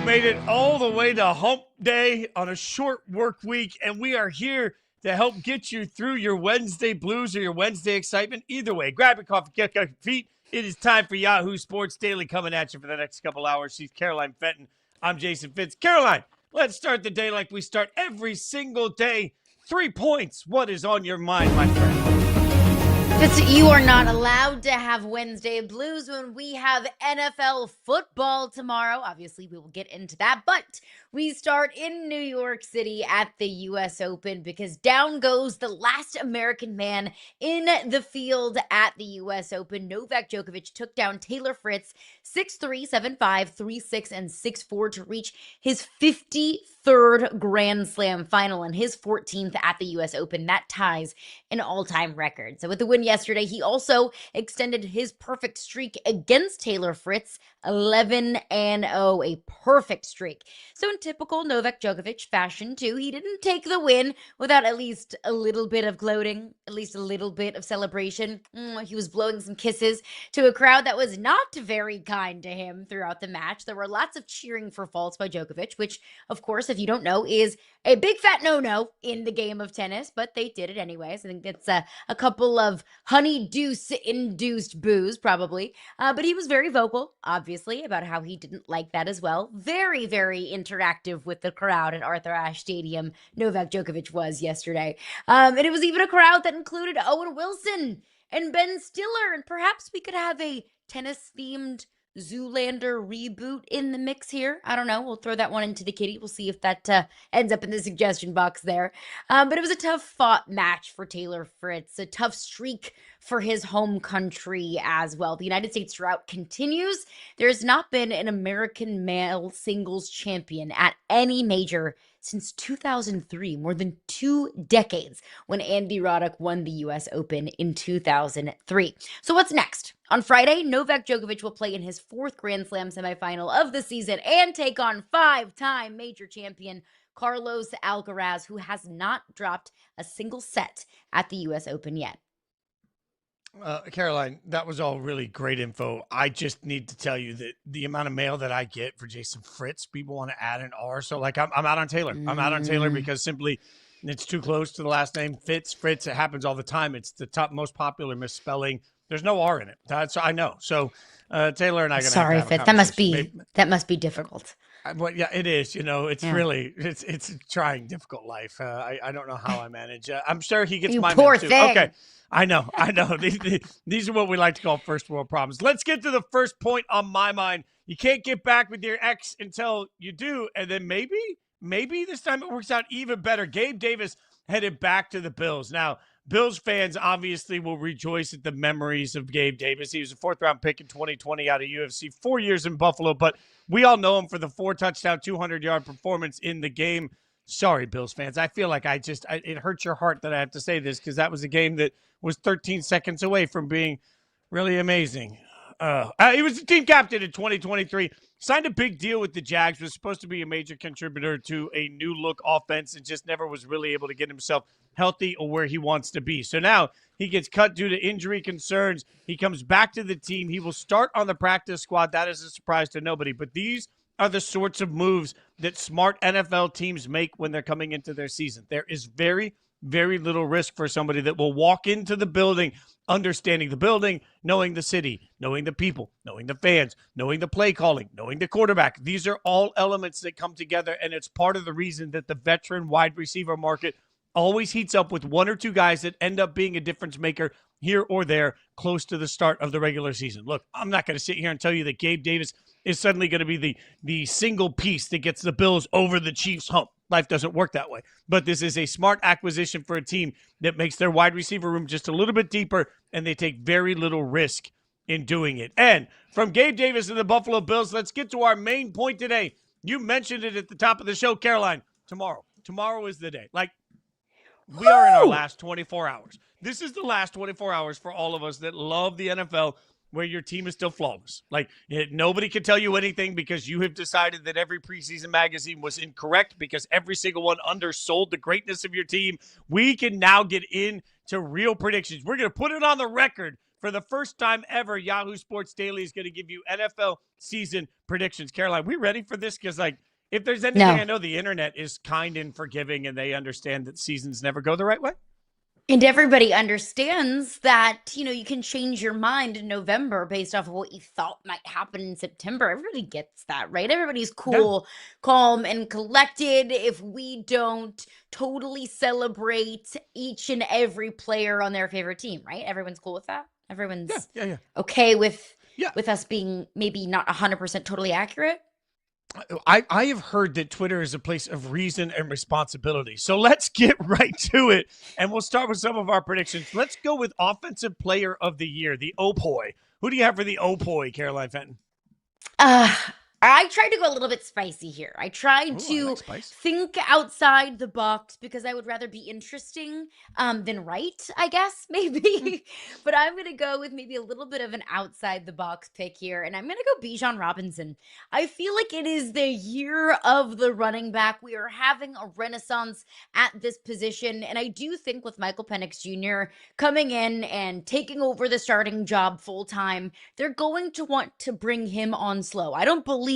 made it all the way to hump day on a short work week, and we are here to help get you through your Wednesday blues or your Wednesday excitement. Either way, grab your coffee, get your feet. It is time for Yahoo Sports Daily coming at you for the next couple hours. She's Caroline Fenton. I'm Jason Fitz. Caroline, let's start the day like we start every single day. 3 points. What is on your mind, my friend? You are not allowed to have Wednesday blues when we have NFL football tomorrow. Obviously, we will get into that, but we start in New York City at the U.S. Open because down goes the last American man in the field at the U.S. Open. Novak Jokic took down Taylor Fritz 6-3, 7-5, 3-6, and 6-4 to reach his 53rd Grand Slam final and his 14th at the U.S. Open. That ties an all-time record. So with the win yesterday, he also extended his perfect streak against Taylor Fritz, 11-0, a perfect streak. So in typical Novak Djokovic fashion too, he didn't take the win without at least a little bit of gloating, at least a little bit of celebration. He was blowing some kisses to a crowd that was not very kind to him throughout the match. There were lots of cheering for faults by Djokovic, which, of course, if you don't know, is a big fat no-no in the game of tennis, but they did it anyways. I think it's a couple of honeydew-induced boos, probably. But he was very vocal, obviously, about how he didn't like that as well. Very, very interactive with the crowd at Arthur Ashe Stadium, Novak Djokovic was yesterday. And it was even a crowd that included Owen Wilson and Ben Stiller, and perhaps we could have a tennis-themed Zoolander reboot in the mix here. I don't know. We'll throw that one into the kitty. We'll see if that ends up in the suggestion box there. But it was a tough-fought match for Taylor Fritz, a tough streak for his home country as well. The United States drought continues. There's not been an American male singles champion at any major since 2003, more than 2 decades, when Andy Roddick won the U.S. Open in 2003. So what's next? On Friday, Novak Djokovic will play in his 4th Grand Slam semifinal of the season and take on 5-time major champion Carlos Alcaraz, who has not dropped a single set at the U.S. Open yet. Caroline, that was all really great info. I just need to tell you that the amount of mail that I get for Jason Fritz, people want to add an R. So, like, I'm out on Taylor. I'm out on Taylor because simply it's too close to the last name. Fitz. It happens all the time. It's the top most popular misspelling. There's no R in it. That's I know. So, Taylor and I are going to have Fitz. That must be difficult. Well, yeah, it is. You know, it's really it's a trying, difficult life. I don't know how I manage. I'm sure he gets my poor too. thing. Okay. I know. These are what we like to call first world problems. Let's get to the first point on my mind. You can't get back with your ex until you do, and then maybe this time it works out even better. Gabe Davis headed back to the Bills. Now, Bills fans obviously will rejoice at the memories of Gabe Davis. He was a 4th-round pick in 2020 out of UFC, 4 years in Buffalo, but we all know him for the 4-touchdown, 200-yard performance in the game. Sorry, Bills fans. I feel like it hurts your heart that I have to say this because that was a game that was 13 seconds away from being really amazing. He was the team captain in 2023, signed a big deal with the Jags, was supposed to be a major contributor to a new-look offense and just never was really able to get himself healthy or where he wants to be. So now he gets cut due to injury concerns. He comes back to the team. He will start on the practice squad. That is a surprise to nobody. But these are the sorts of moves that smart NFL teams make when they're coming into their season. There is very, very little risk for somebody that will walk into the building understanding the building, knowing the city, knowing the people, knowing the fans, knowing the play calling, knowing the quarterback. These are all elements that come together, and it's part of the reason that the veteran wide receiver market always heats up with 1 or 2 guys that end up being a difference maker here or there close to the start of the regular season. Look, I'm not going to sit here and tell you that Gabe Davis is suddenly going to be the single piece that gets the Bills over the Chiefs' hump. Life doesn't work that way. But this is a smart acquisition for a team that makes their wide receiver room just a little bit deeper, and they take very little risk in doing it. And from Gabe Davis and the Buffalo Bills, let's get to our main point today. You mentioned it at the top of the show, Caroline. Tomorrow is the day. Like, we are in our last 24 hours. This is the last 24 hours for all of us that love the NFL, where your team is still flawless. Like, nobody can tell you anything because you have decided that every preseason magazine was incorrect because every single one undersold the greatness of your team. We can now get into real predictions. We're going to put it on the record For the first time ever, Yahoo Sports Daily is going to give you NFL season predictions. Caroline, we ready for this? Because, like, if there's anything, I know the internet is kind and forgiving, and they understand that seasons never go the right way. And everybody understands that, you can change your mind in November based off of what you thought might happen in September. Everybody gets that, right? Everybody's cool, calm, and collected if we don't totally celebrate each and every player on their favorite team, right? Everyone's cool with that? Everyone's okay with us being maybe not 100% totally accurate? I have heard that Twitter is a place of reason and responsibility. So let's get right to it. And we'll start with some of our predictions. Let's go with Offensive Player of the Year, the OPOY. Who do you have for the OPOY, Caroline Fenton? I tried to go a little bit spicy here. I tried to think outside the box because I would rather be interesting than right, I guess, maybe. But I'm going to go with maybe a little bit of an outside the box pick here. And I'm going to go Bijan Robinson. I feel like it is the year of the running back. We are having a renaissance at this position. And I do think with Michael Penix Jr. coming in and taking over the starting job full time, they're going to want to bring him on slow. I don't believe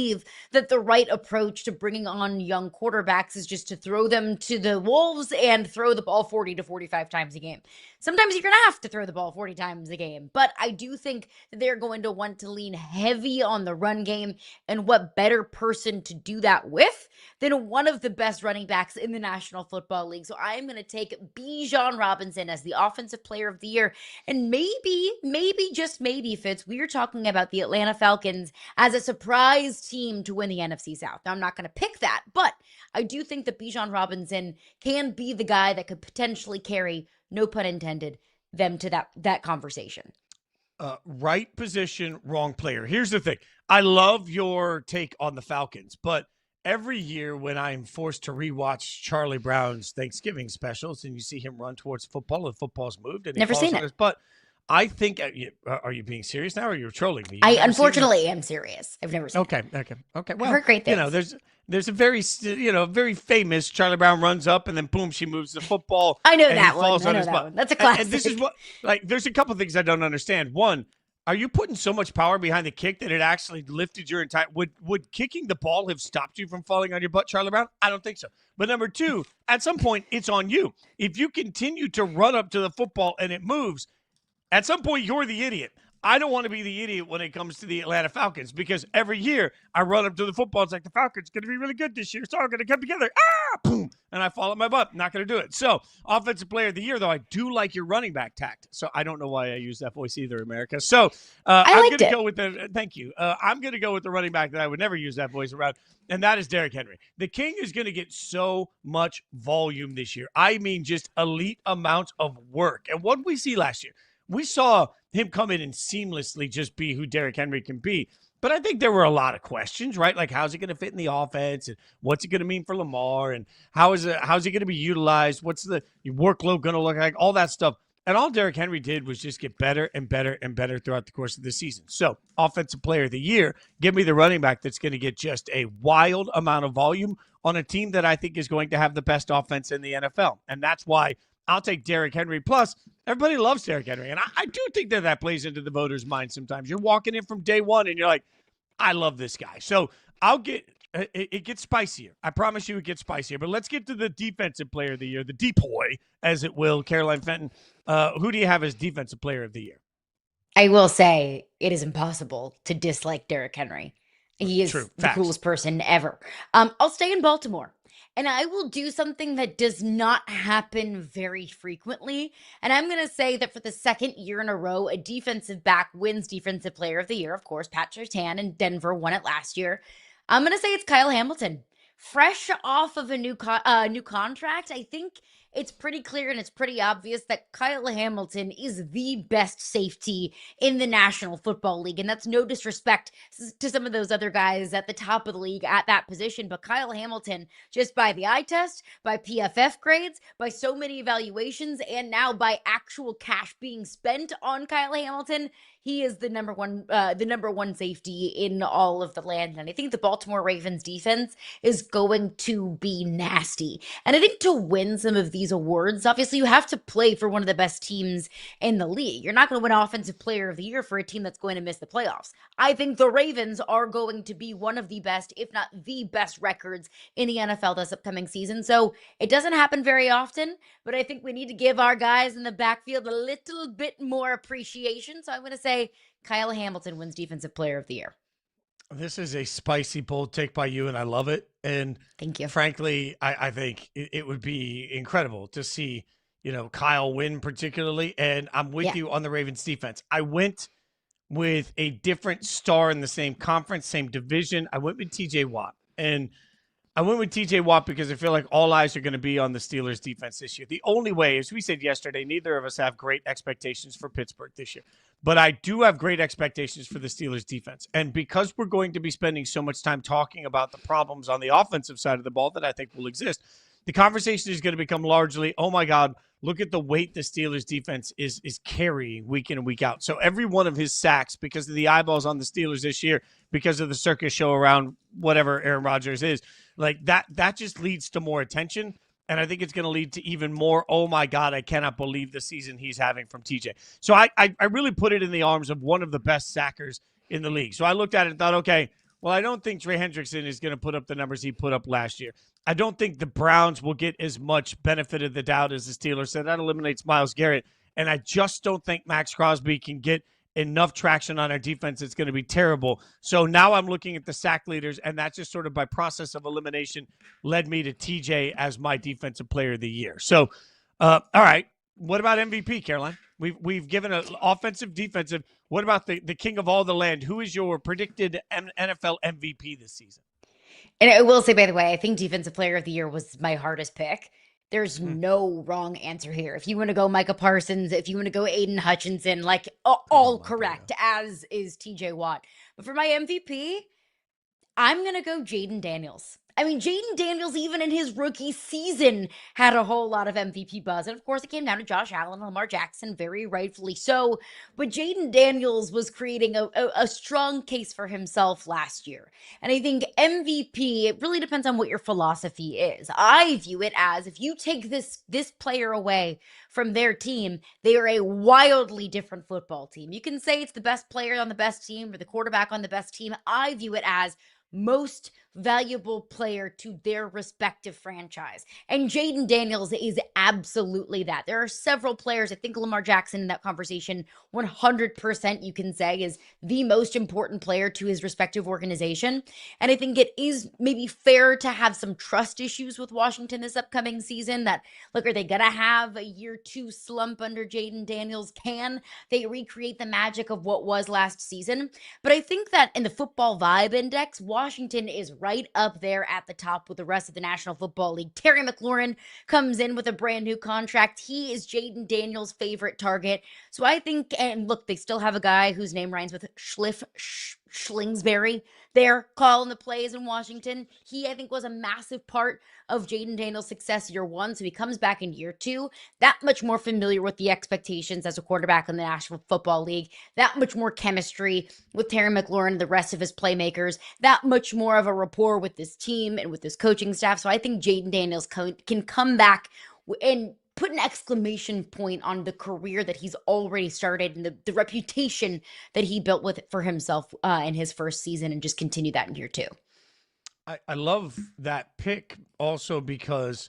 that the right approach to bringing on young quarterbacks is just to throw them to the wolves and throw the ball 40 to 45 times a game. Sometimes you're going to have to throw the ball 40 times a game, but I do think that they're going to want to lean heavy on the run game, and what better person to do that with than one of the best running backs in the National Football League. So I'm going to take Bijan Robinson as the Offensive Player of the Year, and maybe, just maybe, Fitz, we're talking about the Atlanta Falcons as a surprise team to win the NFC South. Now, I'm not going to pick that, but I do think that Bijan Robinson can be the guy that could potentially carry, no pun intended, them to that conversation. Right position, wrong player. Here's the thing. I love your take on the Falcons, but every year when I'm forced to rewatch Charlie Brown's Thanksgiving specials and you see him run towards football, the football's moved and he never falls seen on it. his butt. I think, are you being serious now, or you're trolling me? I unfortunately am serious. I've never seen it. Okay. Well, I've heard great things. There's a very, very famous Charlie Brown runs up and then boom, she moves the football. I know and that he falls one. on his butt. One. That's a classic. And this is what, there's a couple things I don't understand. One, are you putting so much power behind the kick that it actually lifted your entire? Would kicking the ball have stopped you from falling on your butt, Charlie Brown? I don't think so. But number two, at some point, it's on you. If you continue to run up to the football and it moves, at some point, you're the idiot. I don't want to be the idiot when it comes to the Atlanta Falcons, because every year I run up to the football. It's like, the Falcons going to be really good this year. It's all going to come together. Boom. And I fall on my butt. Not going to do it. So, Offensive Player of the Year, though, I do like your running back tact. So, I don't know why I use that voice either, America. So, I'm going to go with thank you. I'm going to go with the running back that I would never use that voice around, and that is Derrick Henry. The King is going to get so much volume this year. I mean, just elite amounts of work. And what did we see last year? We saw him come in and seamlessly just be who Derrick Henry can be. But I think there were a lot of questions, right? Like, how's he going to fit in the offense? And what's it going to mean for Lamar? And how's he going to be utilized? What's the workload going to look like? All that stuff. And all Derrick Henry did was just get better and better and better throughout the course of the season. So, Offensive Player of the Year, give me the running back that's going to get just a wild amount of volume on a team that I think is going to have the best offense in the NFL. And that's why I'll take Derrick Henry. Plus, everybody loves Derrick Henry. And I do think that plays into the voters' mind sometimes. You're walking in from day one and you're like, I love this guy. So it gets spicier. I promise you it gets spicier. But let's get to the Defensive Player of the Year, the DPOY, as it will, Caroline Fenton. Who do you have as Defensive Player of the Year? I will say it is impossible to dislike Derrick Henry. He is the coolest person ever. I'll stay in Baltimore. And I will do something that does not happen very frequently. And I'm going to say that for the second year in a row, a defensive back wins Defensive Player of the Year. Of course, Pat Surtain in Denver won it last year. I'm going to say it's Kyle Hamilton. Fresh off of a new contract, I think it's pretty clear and it's pretty obvious that Kyle Hamilton is the best safety in the National Football League. And that's no disrespect to some of those other guys at the top of the league at that position. But Kyle Hamilton, just by the eye test, by PFF grades, by so many evaluations, and now by actual cash being spent on Kyle Hamilton, he is the number one safety in all of the land. And I think the Baltimore Ravens defense is going to be nasty. And I think to win some of these awards, obviously you have to play for one of the best teams in the league. You're not going to win Offensive Player of the Year for a team that's going to miss the playoffs. I think the Ravens are going to be one of the best, if not the best records in the NFL this upcoming season. So it doesn't happen very often, but I think we need to give our guys in the backfield a little bit more appreciation. So I'm going to say Kyle Hamilton wins Defensive Player of the Year. This is a spicy, bold take by you, and I love it. And thank you. Frankly, I think it would be incredible to see, Kyle win particularly. And I'm with you on the Ravens defense. I went with a different star in the same conference, same division. I went with TJ Watt. And I went with TJ Watt because I feel like all eyes are going to be on the Steelers defense this year. The only way, as we said yesterday, neither of us have great expectations for Pittsburgh this year. But I do have great expectations for the Steelers defense. And because we're going to be spending so much time talking about the problems on the offensive side of the ball that I think will exist, the conversation is going to become largely, oh my God, look at the weight the Steelers defense is carrying week in and week out. So every one of his sacks, because of the eyeballs on the Steelers this year, because of the circus show around whatever Aaron Rodgers is, like that just leads to more attention. And I think it's going to lead to even more, oh my God, I cannot believe the season he's having from TJ. So I really put it in the arms of one of the best sackers in the league. So I looked at it and thought, okay, well, I don't think Trey Hendrickson is going to put up the numbers he put up last year. I don't think the Browns will get as much benefit of the doubt as the Steelers. So that eliminates Myles Garrett. And I just don't think Max Crosby can get enough traction on our defense. It's going to be terrible. So now I'm looking at the sack leaders, and that just sort of by process of elimination led me to TJ as my defensive player of the year. So, all right, what about MVP, Caroline? We've given an offensive, defensive. What about the king of all the land? Who is your predicted NFL MVP this season? And I will say, by the way, I think Defensive Player of the Year was my hardest pick. There's no wrong answer here. If you want to go Micah Parsons, if you want to go Aiden Hutchinson, like all correct, as is TJ Watt. But for my MVP, I'm going to go Jaden Daniels. I mean, Jaden Daniels, even in his rookie season, had a whole lot of MVP buzz. And of course, it came down to Josh Allen and Lamar Jackson, very rightfully so. But Jaden Daniels was creating a strong case for himself last year. And I think MVP, it really depends on what your philosophy is. I view it as if you take this player away from their team, they are a wildly different football team. You can say it's the best player on the best team or the quarterback on the best team. I view it as most valuable player to their respective franchise. And Jaden Daniels is absolutely that. There are several players, I think Lamar Jackson in that conversation, 100% you can say is the most important player to his respective organization. And I think it is maybe fair to have some trust issues with Washington this upcoming season that, look, are they going to have a year 2 slump under Jaden Daniels? Can they recreate the magic of what was last season? But I think that in the football vibe index, Washington is right up there at the top with the rest of the National Football League. Terry McLaurin comes in with a brand new contract. He is Jaden Daniels' favorite target. So I think, and look, they still have a guy whose name rhymes with Schlingsbury there calling the plays in Washington. He, I think, was a massive part of Jaden Daniels' success year 1. So he comes back in year 2, that much more familiar with the expectations as a quarterback in the National Football League, that much more chemistry with Terry McLaurin and the rest of his playmakers, that much more of a rapport with this team and with this coaching staff. So I think Jaden Daniels can come back and put an exclamation point on the career that he's already started and the reputation that he built for himself in his first season, and just continue that in year 2. I love that pick also because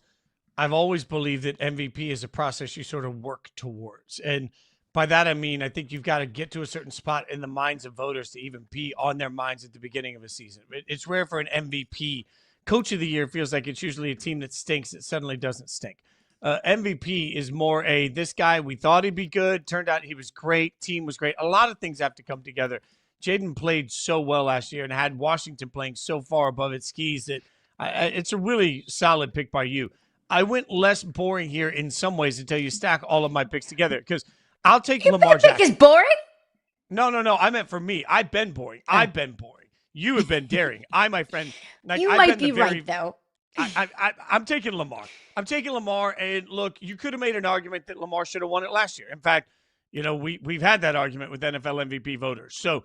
I've always believed that MVP is a process you sort of work towards. And by that, I mean, I think you've got to get to a certain spot in the minds of voters to even be on their minds at the beginning of a season. It's rare for an MVP. Coach of the year feels like it's usually a team that stinks that suddenly doesn't stink. MVP is more this guy, we thought he'd be good. Turned out he was great. Team was great. A lot of things have to come together. Jaden played so well last year and had Washington playing so far above its skis that it's a really solid pick by you. I went less boring here in some ways until you stack all of my picks together, because I'll take Lamar Jackson. Your pick is boring? No. I meant for me. I've been boring. I've been boring. You have been daring. My friend. You might be right, though. I'm taking Lamar. And look, you could have made an argument that Lamar should have won it last year. In fact, we've had that argument with NFL MVP voters. So,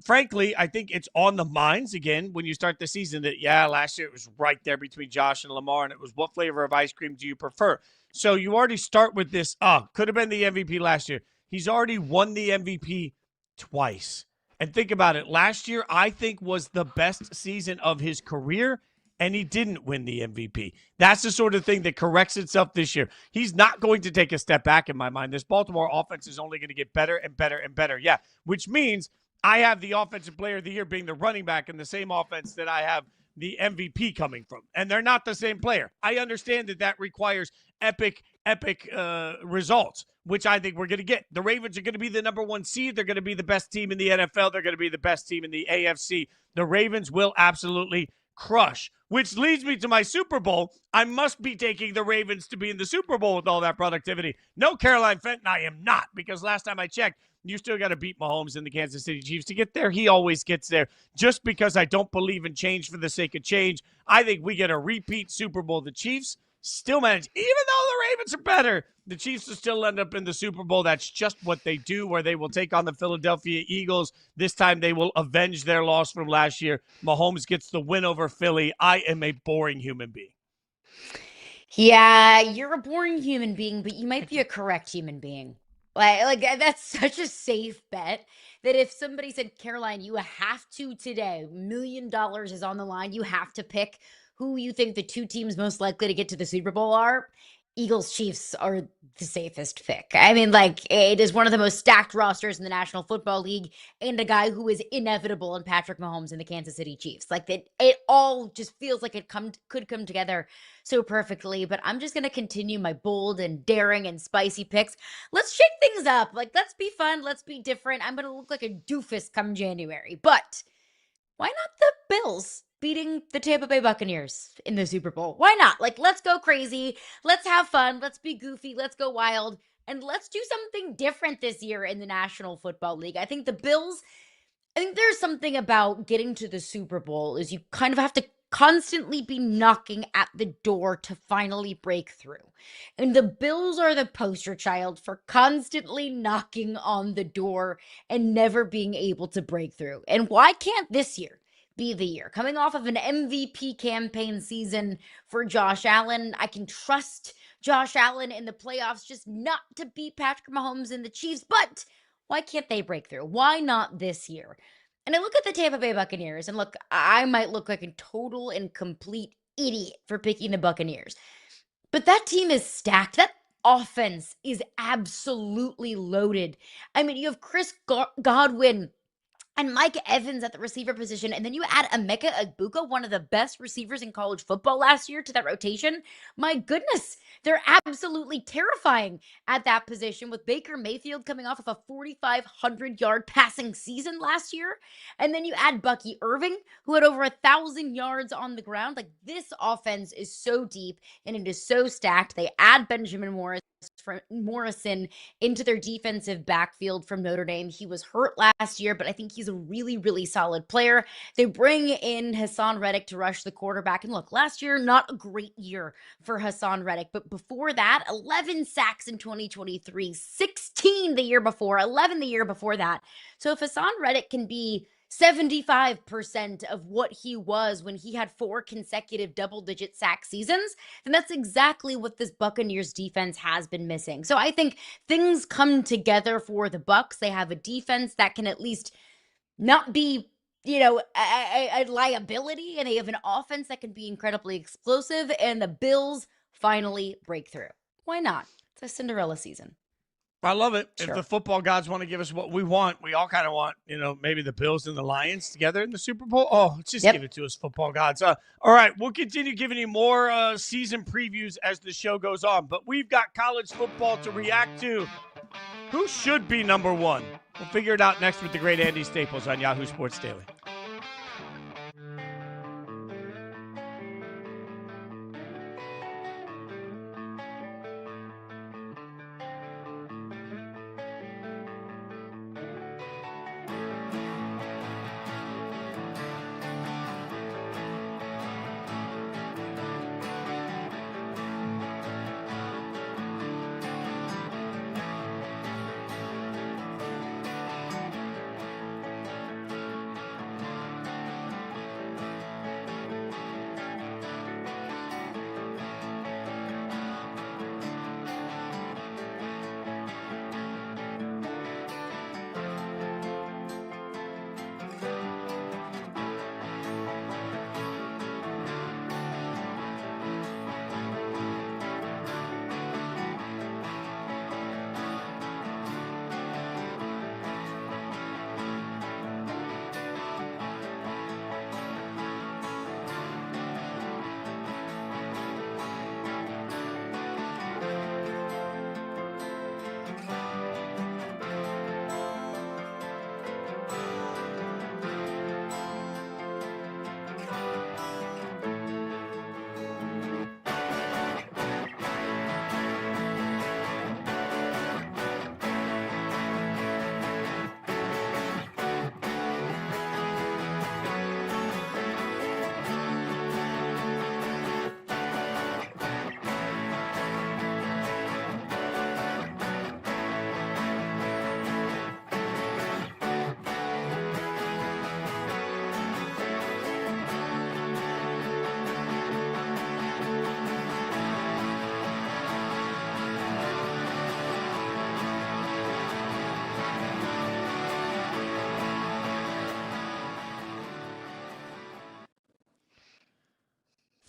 frankly, I think it's on the minds again when you start the season that, last year it was right there between Josh and Lamar, and it was what flavor of ice cream do you prefer? So you already start with this, could have been the MVP last year. He's already won the MVP twice. And think about it. Last year, I think, was the best season of his career, and he didn't win the MVP. That's the sort of thing that corrects itself this year. He's not going to take a step back in my mind. This Baltimore offense is only going to get better and better and better. Yeah, which means I have the offensive player of the year being the running back in the same offense that I have the MVP coming from. And they're not the same player. I understand that requires epic results, which I think we're going to get. The Ravens are going to be the number one seed. They're going to be the best team in the NFL. They're going to be the best team in the AFC. The Ravens will absolutely crush, which leads me to my Super Bowl. I must be taking the Ravens to be in the Super Bowl with all that productivity. No, Caroline Fenton, I am not, because last time I checked, you still got to beat Mahomes and the Kansas City Chiefs to get there. He always gets there. Just because I don't believe in change for the sake of change, I think we get a repeat Super Bowl. The Chiefs still manage, even though the Ravens are better, the Chiefs will still end up in the Super Bowl. That's just what they do, where they will take on the Philadelphia Eagles. This time they will avenge their loss from last year. Mahomes gets the win over Philly. I am a boring human being. Yeah, you're a boring human being, but you might be a correct human being. Like that's such a safe bet that if somebody said, Caroline, you have to today, $1 million is on the line, you have to pick who you think the two teams most likely to get to the Super Bowl are, Eagles Chiefs are the safest pick. I mean, it is one of the most stacked rosters in the National Football League, and a guy who is inevitable in Patrick Mahomes and the Kansas City Chiefs. It all just feels like it could come together so perfectly. But I'm just going to continue my bold and daring and spicy picks. Let's shake things up. Let's be fun. Let's be different. I'm going to look like a doofus come January. But why not the Bills beating the Tampa Bay Buccaneers in the Super Bowl? Why not? Let's go crazy. Let's have fun. Let's be goofy. Let's go wild. And let's do something different this year in the National Football League. I think the Bills, there's something about getting to the Super Bowl is you kind of have to constantly be knocking at the door to finally break through. And the Bills are the poster child for constantly knocking on the door and never being able to break through. And why can't this year be the year? Coming off of an MVP campaign season for Josh Allen, I can trust Josh Allen in the playoffs just not to beat Patrick Mahomes and the Chiefs, but why can't they break through? Why not this year? And I look at the Tampa Bay Buccaneers, and look, I might look like a total and complete idiot for picking the Buccaneers, but that team is stacked. That offense is absolutely loaded. I mean, you have Chris Godwin and Micah Evans at the receiver position, and then you add Emeka Egbuka, one of the best receivers in college football last year, to that rotation. My goodness, they're absolutely terrifying at that position, with Baker Mayfield coming off of a 4,500-yard passing season last year. And then you add Bucky Irving, who had over 1,000 yards on the ground. This offense is so deep, and it is so stacked. They add Benjamin Morrison into their defensive backfield from Notre Dame. He was hurt last year, but I think he's a really, really solid player. They bring in Hassan Reddick to rush the quarterback. And look, last year, not a great year for Hassan Reddick, but before that, 11 sacks in 2023, 16 the year before, 11 the year before that. So if Hassan Reddick can be 75% of what he was when he had 4 consecutive double-digit sack seasons, then that's exactly what this Buccaneers defense has been missing. So I think things come together for the Bucs. They have a defense that can at least not be, a liability, and they have an offense that can be incredibly explosive, and the Bills finally break through. Why not? It's a Cinderella season. I love it. Sure. If the football gods want to give us what we want, we all kind of want, maybe the Bills and the Lions together in the Super Bowl. Oh, just give it to us, football gods. All right, we'll continue giving you more season previews as the show goes on, but we've got college football to react to. Who should be number one? We'll figure it out next with the great Andy Staples on Yahoo Sports Daily.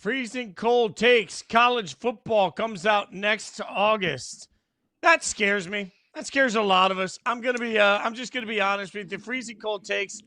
Freezing cold takes. College football comes out next August. That scares me. That scares a lot of us. I'm just gonna be honest with you. Freezing cold takes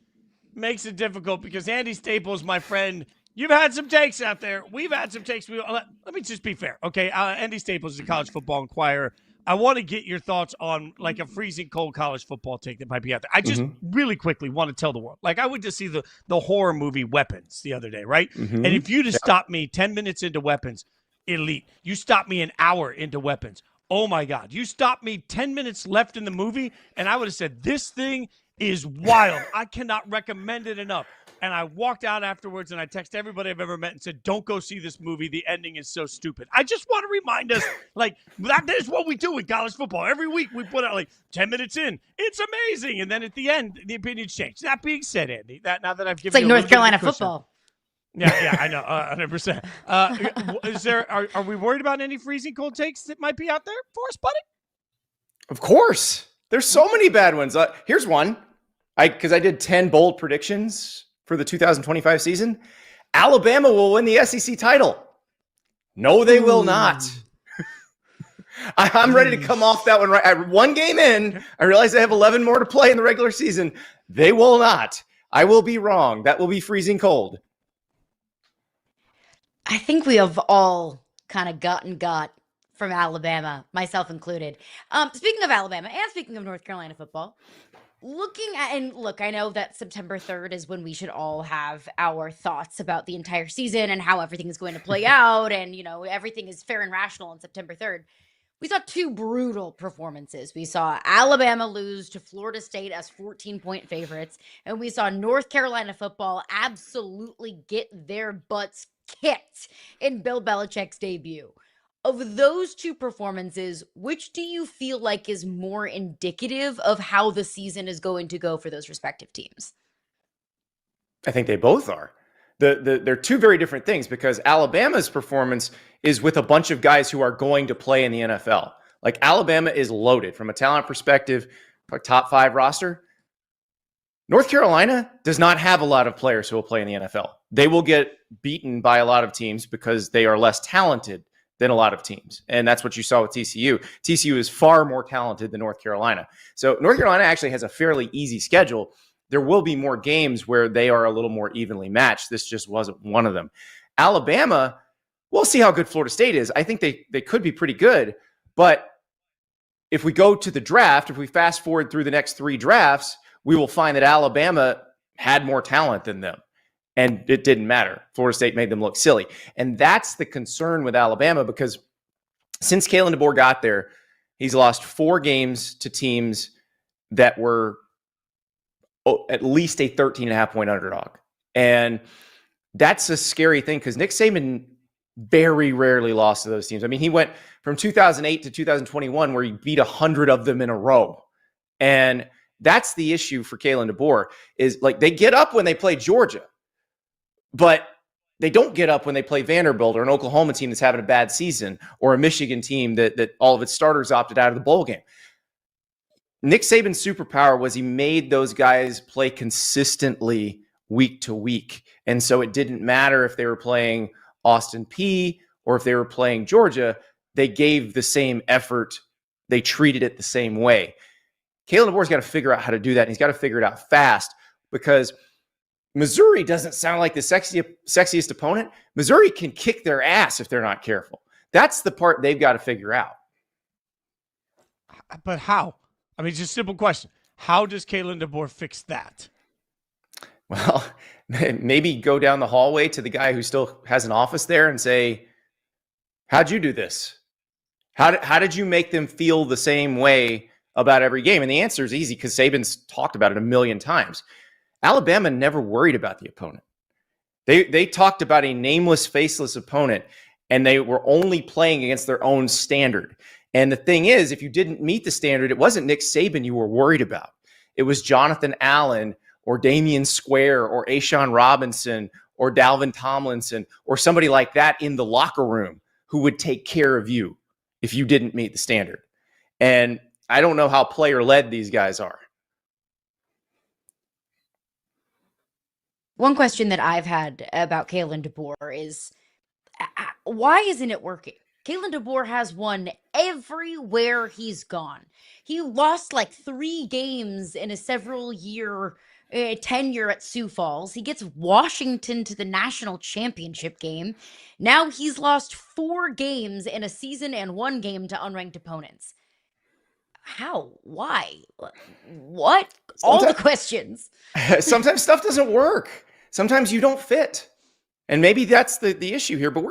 makes it difficult because Andy Staples, my friend, you've had some takes out there. We've had some takes. Let me just be fair, okay? Andy Staples is a College Football Inquirer. I want to get your thoughts on like a freezing cold college football take that might be out there. I just really quickly want to tell the world. Like I went to see the horror movie Weapons the other day, right? And if you'd have stopped me 10 minutes into Weapons, elite. You stopped me an hour into Weapons. Oh my God. You stopped me 10 minutes left in the movie, and I would have said, this thing is wild. I cannot recommend it enough. And I walked out afterwards and I texted everybody I've ever met and said, don't go see this movie. The ending is so stupid. I just want to remind us, like, that is what we do in college football. Every week we put out like 10 minutes in. It's amazing. And then at the end, the opinions change. That being said, Andy, now that I've given it's like North Carolina football. Yeah, I know, 100%. Are we worried about any freezing cold takes that might be out there for us, buddy? Of course. There's so many bad ones. Here's one. Because I did 10 bold predictions for the 2025 season. Alabama will win the SEC title. No, they will not. I'm ready to come off that one right. One game in, I realize they have 11 more to play in the regular season. They will not. I will be wrong. That will be freezing cold. I think we have all kind of got from Alabama, myself included. Speaking of Alabama and speaking of North Carolina football, I know that September 3rd is when we should all have our thoughts about the entire season and how everything is going to play out. And, everything is fair and rational on September 3rd. We saw two brutal performances. We saw Alabama lose to Florida State as 14-point favorites. And we saw North Carolina football absolutely get their butts kicked in Bill Belichick's debut. Of those two performances, which do you feel like is more indicative of how the season is going to go for those respective teams? I think they both are. They're two very different things because Alabama's performance is with a bunch of guys who are going to play in the NFL. Like Alabama is loaded from a talent perspective, top 5 roster. North Carolina does not have a lot of players who will play in the NFL. They will get beaten by a lot of teams because they are less talented than a lot of teams. And that's what you saw with TCU. TCU is far more talented than North Carolina. So North Carolina actually has a fairly easy schedule. There will be more games where they are a little more evenly matched. This just wasn't one of them. Alabama, we'll see how good Florida State is. I think they could be pretty good. But if we go to the draft, if we fast forward through the next 3 drafts, we will find that Alabama had more talent than them. And it didn't matter. Florida State made them look silly. And that's the concern with Alabama because since Kalen DeBoer got there, he's lost 4 games to teams that were at least a 13.5-point underdog. And that's a scary thing because Nick Saban very rarely lost to those teams. I mean, he went from 2008 to 2021 where he beat 100 of them in a row. And that's the issue for Kalen DeBoer is like they get up when they play Georgia. But they don't get up when they play Vanderbilt or an Oklahoma team that's having a bad season or a Michigan team that all of its starters opted out of the bowl game. Nick Saban's superpower was he made those guys play consistently week to week. And so it didn't matter if they were playing Austin Peay or if they were playing Georgia, they gave the same effort. They treated it the same way. Kalen DeBoer's got to figure out how to do that. And he's got to figure it out fast because Missouri doesn't sound like the sexiest opponent. Missouri can kick their ass if they're not careful. That's the part they've got to figure out. But how? I mean, it's just a simple question. How does Kalen DeBoer fix that? Well, maybe go down the hallway to the guy who still has an office there and say, how'd you do this? How did you make them feel the same way about every game? And the answer is easy because Saban's talked about it a million times. Alabama never worried about the opponent. They talked about a nameless, faceless opponent, and they were only playing against their own standard. And the thing is, if you didn't meet the standard, it wasn't Nick Saban you were worried about. It was Jonathan Allen or Damian Square or Ashawn Robinson or Dalvin Tomlinson or somebody like that in the locker room who would take care of you if you didn't meet the standard. And I don't know how player-led these guys are. One question that I've had about Kalen DeBoer is why isn't it working? Kalen DeBoer has won everywhere he's gone. He lost like 3 games in a several-year tenure at Sioux Falls. He gets Washington to the national championship game. Now he's lost 4 games in a season and 1 game to unranked opponents. How? Why? What? All the questions. Sometimes stuff doesn't work. Sometimes you don't fit. And maybe that's the issue here, but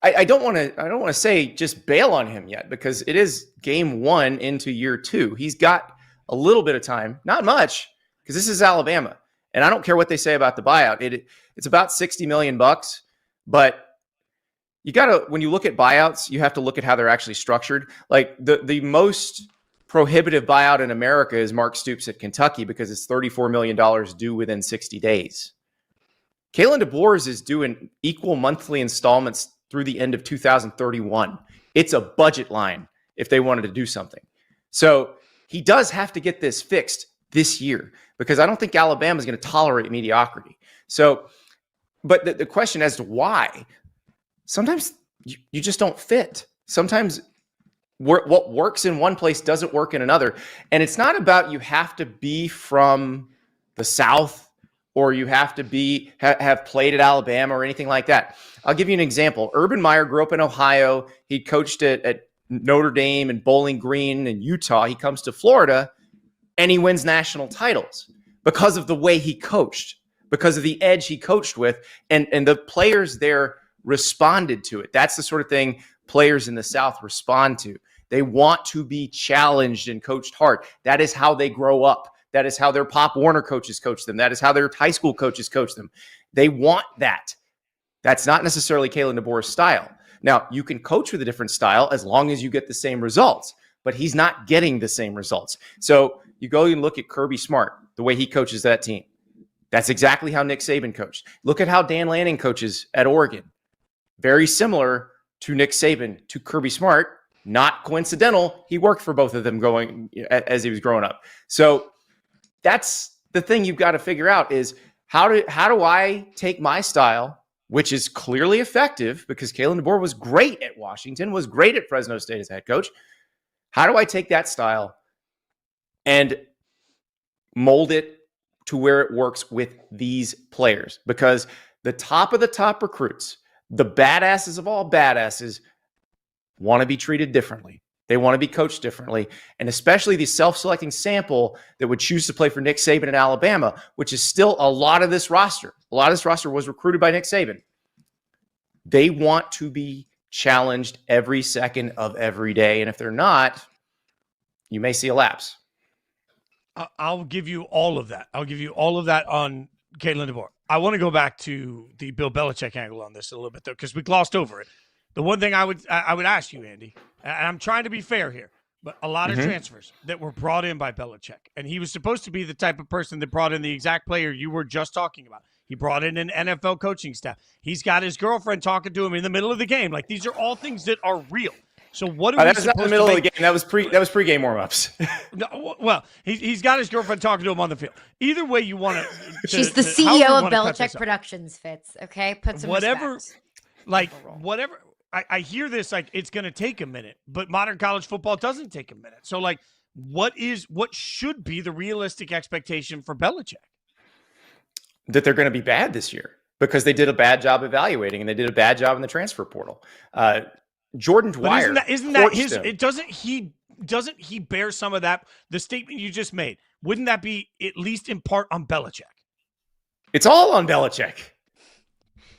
I don't want to say just bail on him yet, because it is game 1 into year 2. He's got a little bit of time, not much, because this is Alabama. And I don't care what they say about the buyout. It's about $60 million, but you got to, when you look at buyouts, you have to look at how they're actually structured. Like the most prohibitive buyout in America is Mark Stoops at Kentucky, because it's $34 million due within 60 days. Kalen DeBoer's is due in equal monthly installments through the end of 2031. It's a budget line if they wanted to do something. So he does have to get this fixed this year, because I don't think Alabama is going to tolerate mediocrity. So, but the question as to why, sometimes you just don't fit. Sometimes what works in one place doesn't work in another. And it's not about you have to be from the South, or you have to have played at Alabama or anything like that. I'll give you an example. Urban Meyer grew up in Ohio. He coached at Notre Dame and Bowling Green and Utah. He comes to Florida and he wins national titles because of the way he coached, because of the edge he coached with, and the players there responded to it. That's the sort of thing players in the South respond to. They want to be challenged and coached hard. That is how they grow up. That is how their Pop Warner coaches coach them. That is how their high school coaches coach them. They want that. That's not necessarily Kalen DeBoer's style. Now, you can coach with a different style as long as you get the same results, but he's not getting the same results. So you go and look at Kirby Smart, the way he coaches that team. That's exactly how Nick Saban coached. Look at how Dan Lanning coaches at Oregon. Very similar to Nick Saban, to Kirby Smart. Not coincidental. He worked for both of them as he was growing up. So that's the thing you've got to figure out is how do I take my style, which is clearly effective because Kalen DeBoer was great at Washington, was great at Fresno State as head coach. How do I take that style and mold it to where it works with these players? Because the top of the top recruits, the badasses of all badasses, want to be treated differently. They want to be coached differently. And especially the self-selecting sample that would choose to play for Nick Saban in Alabama, which is still a lot of this roster. A lot of this roster was recruited by Nick Saban. They want to be challenged every second of every day. And if they're not, you may see a lapse. I'll give you all of that. I'll give you all of that on Kalen DeBoer. I want to go back to the Bill Belichick angle on this a little bit, though, because we glossed over it. The one thing I would ask you, Andy, and I'm trying to be fair here, but a lot of transfers that were brought in by Belichick, and he was supposed to be the type of person that brought in the exact player you were just talking about. He brought in an NFL coaching staff. He's got his girlfriend talking to him in the middle of the game. Like, these are all things that are real. So what are we supposed to That was not the middle of the game. That was pre-game warm-ups. No, well, he's got his girlfriend talking to him on the field. Either way you want to. She's the CEO of Belichick Productions, Fitz. Okay, put some respect. Whatever. I hear this like it's going to take a minute, but modern college football doesn't take a minute. So, like, what should be the realistic expectation for Belichick? That they're going to be bad this year because they did a bad job evaluating and they did a bad job in the transfer portal. Jordan Dwyer, isn't that his? It doesn't he bear some of that? The statement you just made, wouldn't that be at least in part on Belichick? It's all on Belichick.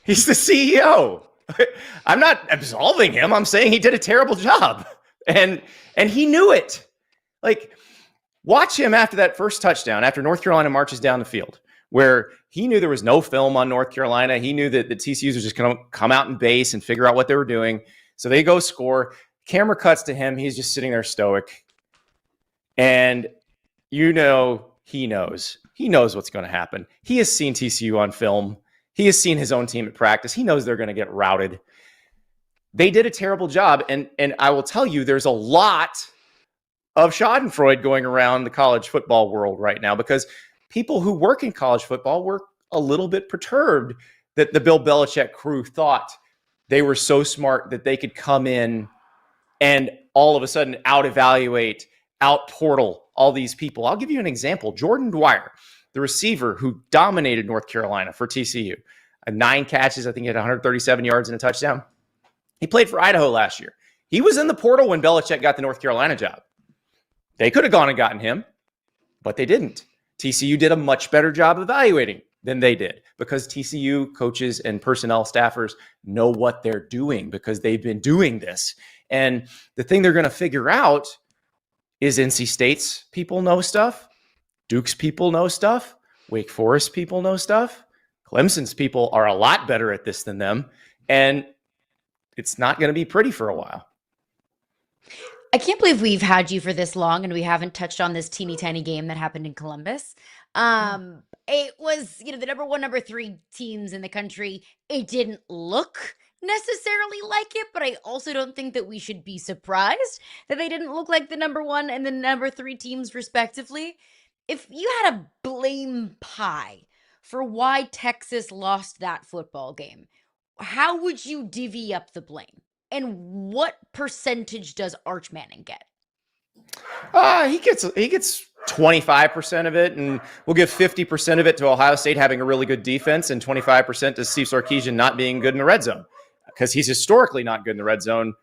He's the CEO. I'm not absolving him. I'm saying he did a terrible job, and he knew it. Like, watch him after that first touchdown, after North Carolina marches down the field, where he knew there was no film on North Carolina. He knew that the TCUs was just going to come out in base and figure out what they were doing. So they go score. Camera cuts to him. He's just sitting there stoic. And he knows. He knows what's going to happen. He has seen TCU on film. He has seen his own team at practice. He knows they're going to get routed. They did a terrible job. And I will tell you, there's a lot of schadenfreude going around the college football world right now because people who work in college football were a little bit perturbed that the Bill Belichick crew thought they were so smart that they could come in and all of a sudden out-evaluate, out-portal all these people. I'll give you an example. Jordan Dwyer, the receiver who dominated North Carolina for TCU, 9 catches, I think he had 137 yards and a touchdown. He played for Idaho last year. He was in the portal when Belichick got the North Carolina job. They could have gone and gotten him, but they didn't. TCU did a much better job evaluating than they did because TCU coaches and personnel staffers know what they're doing because they've been doing this. And the thing they're going to figure out is NC State's people know stuff. Duke's people know stuff. Wake Forest people know stuff. Clemson's people are a lot better at this than them. And it's not going to be pretty for a while. I can't believe we've had you for this long and we haven't touched on this teeny tiny game that happened in Columbus. It was, the number 1, number 3 teams in the country. It didn't look necessarily like it, but I also don't think that we should be surprised that they didn't look like the number 1 and the number 3 teams respectively. If you had a blame pie for why Texas lost that football game, how would you divvy up the blame? And what percentage does Arch Manning get? He gets 25% of it, and we'll give 50% of it to Ohio State having a really good defense and 25% to Steve Sarkisian not being good in the red zone because he's historically not good in the red zone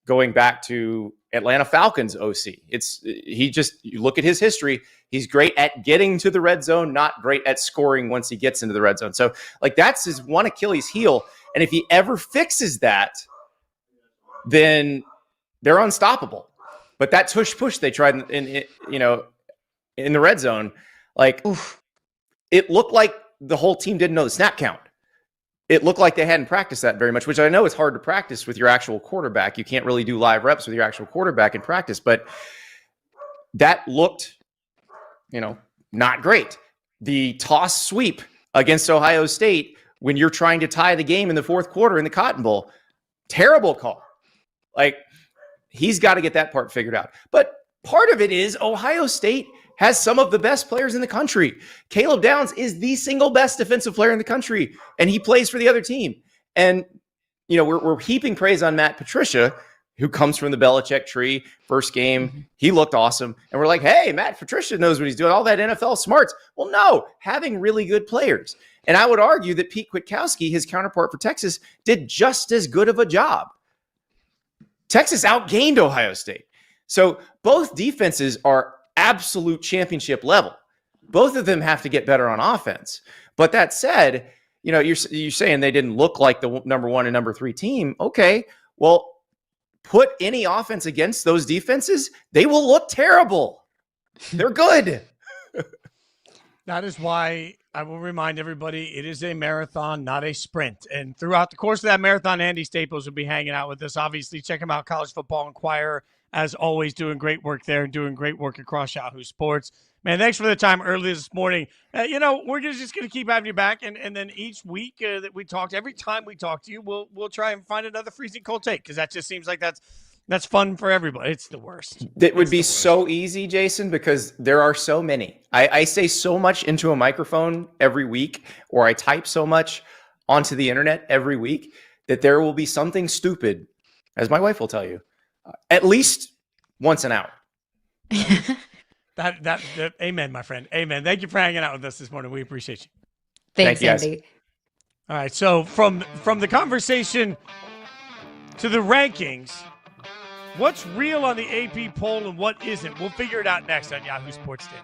going back to Atlanta Falcons OC. You look at his history, he's great at getting to the red zone, not great at scoring once he gets into the red zone. So that's his one Achilles heel. And if he ever fixes that, then they're unstoppable. But that tush push they tried in the red zone, it looked like the whole team didn't know the snap count. It looked like they hadn't practiced that very much, which I know is hard to practice with your actual quarterback. You can't really do live reps with your actual quarterback in practice, but that looked, not great. The toss sweep against Ohio State when you're trying to tie the game in the fourth quarter in the Cotton Bowl, terrible call. He's got to get that part figured out. But part of it is Ohio State has some of the best players in the country. Caleb Downs is the single best defensive player in the country, and he plays for the other team. And, we're heaping praise on Matt Patricia, who comes from the Belichick tree. First game, he looked awesome. And we're like, hey, Matt Patricia knows what he's doing. All that NFL smarts. Well, no, having really good players. And I would argue that Pete Kwiatkowski, his counterpart for Texas, did just as good of a job. Texas outgained Ohio State. So both defenses are absolute championship level. Both of them have to get better on offense. But that said, you're saying they didn't look like the number 1 and number 3 team. Okay, well, put any offense against those defenses, they will look terrible. They're good. That is why I will remind everybody it is a marathon, not a sprint. And throughout the course of that marathon, Andy Staples will be hanging out with us. Obviously, check him out, College Football Inquirer, as always, doing great work there and doing great work across Yahoo Sports. Man, thanks for the time early this morning. We're just going to keep having you back. And then each week that we talked, every time we talk to you, we'll try and find another freezing cold take because that just seems like that's fun for everybody. It's the worst. It would be so easy, Jason, because there are so many. I say so much into a microphone every week, or I type so much onto the internet every week that there will be something stupid, as my wife will tell you, at least once an hour. That amen, my friend. Amen. Thank you for hanging out with us this morning. We appreciate you. Thanks, Thank you, Andy. All right. So from the conversation to the rankings, what's real on the AP poll and what isn't? We'll figure it out next on Yahoo Sports Daily.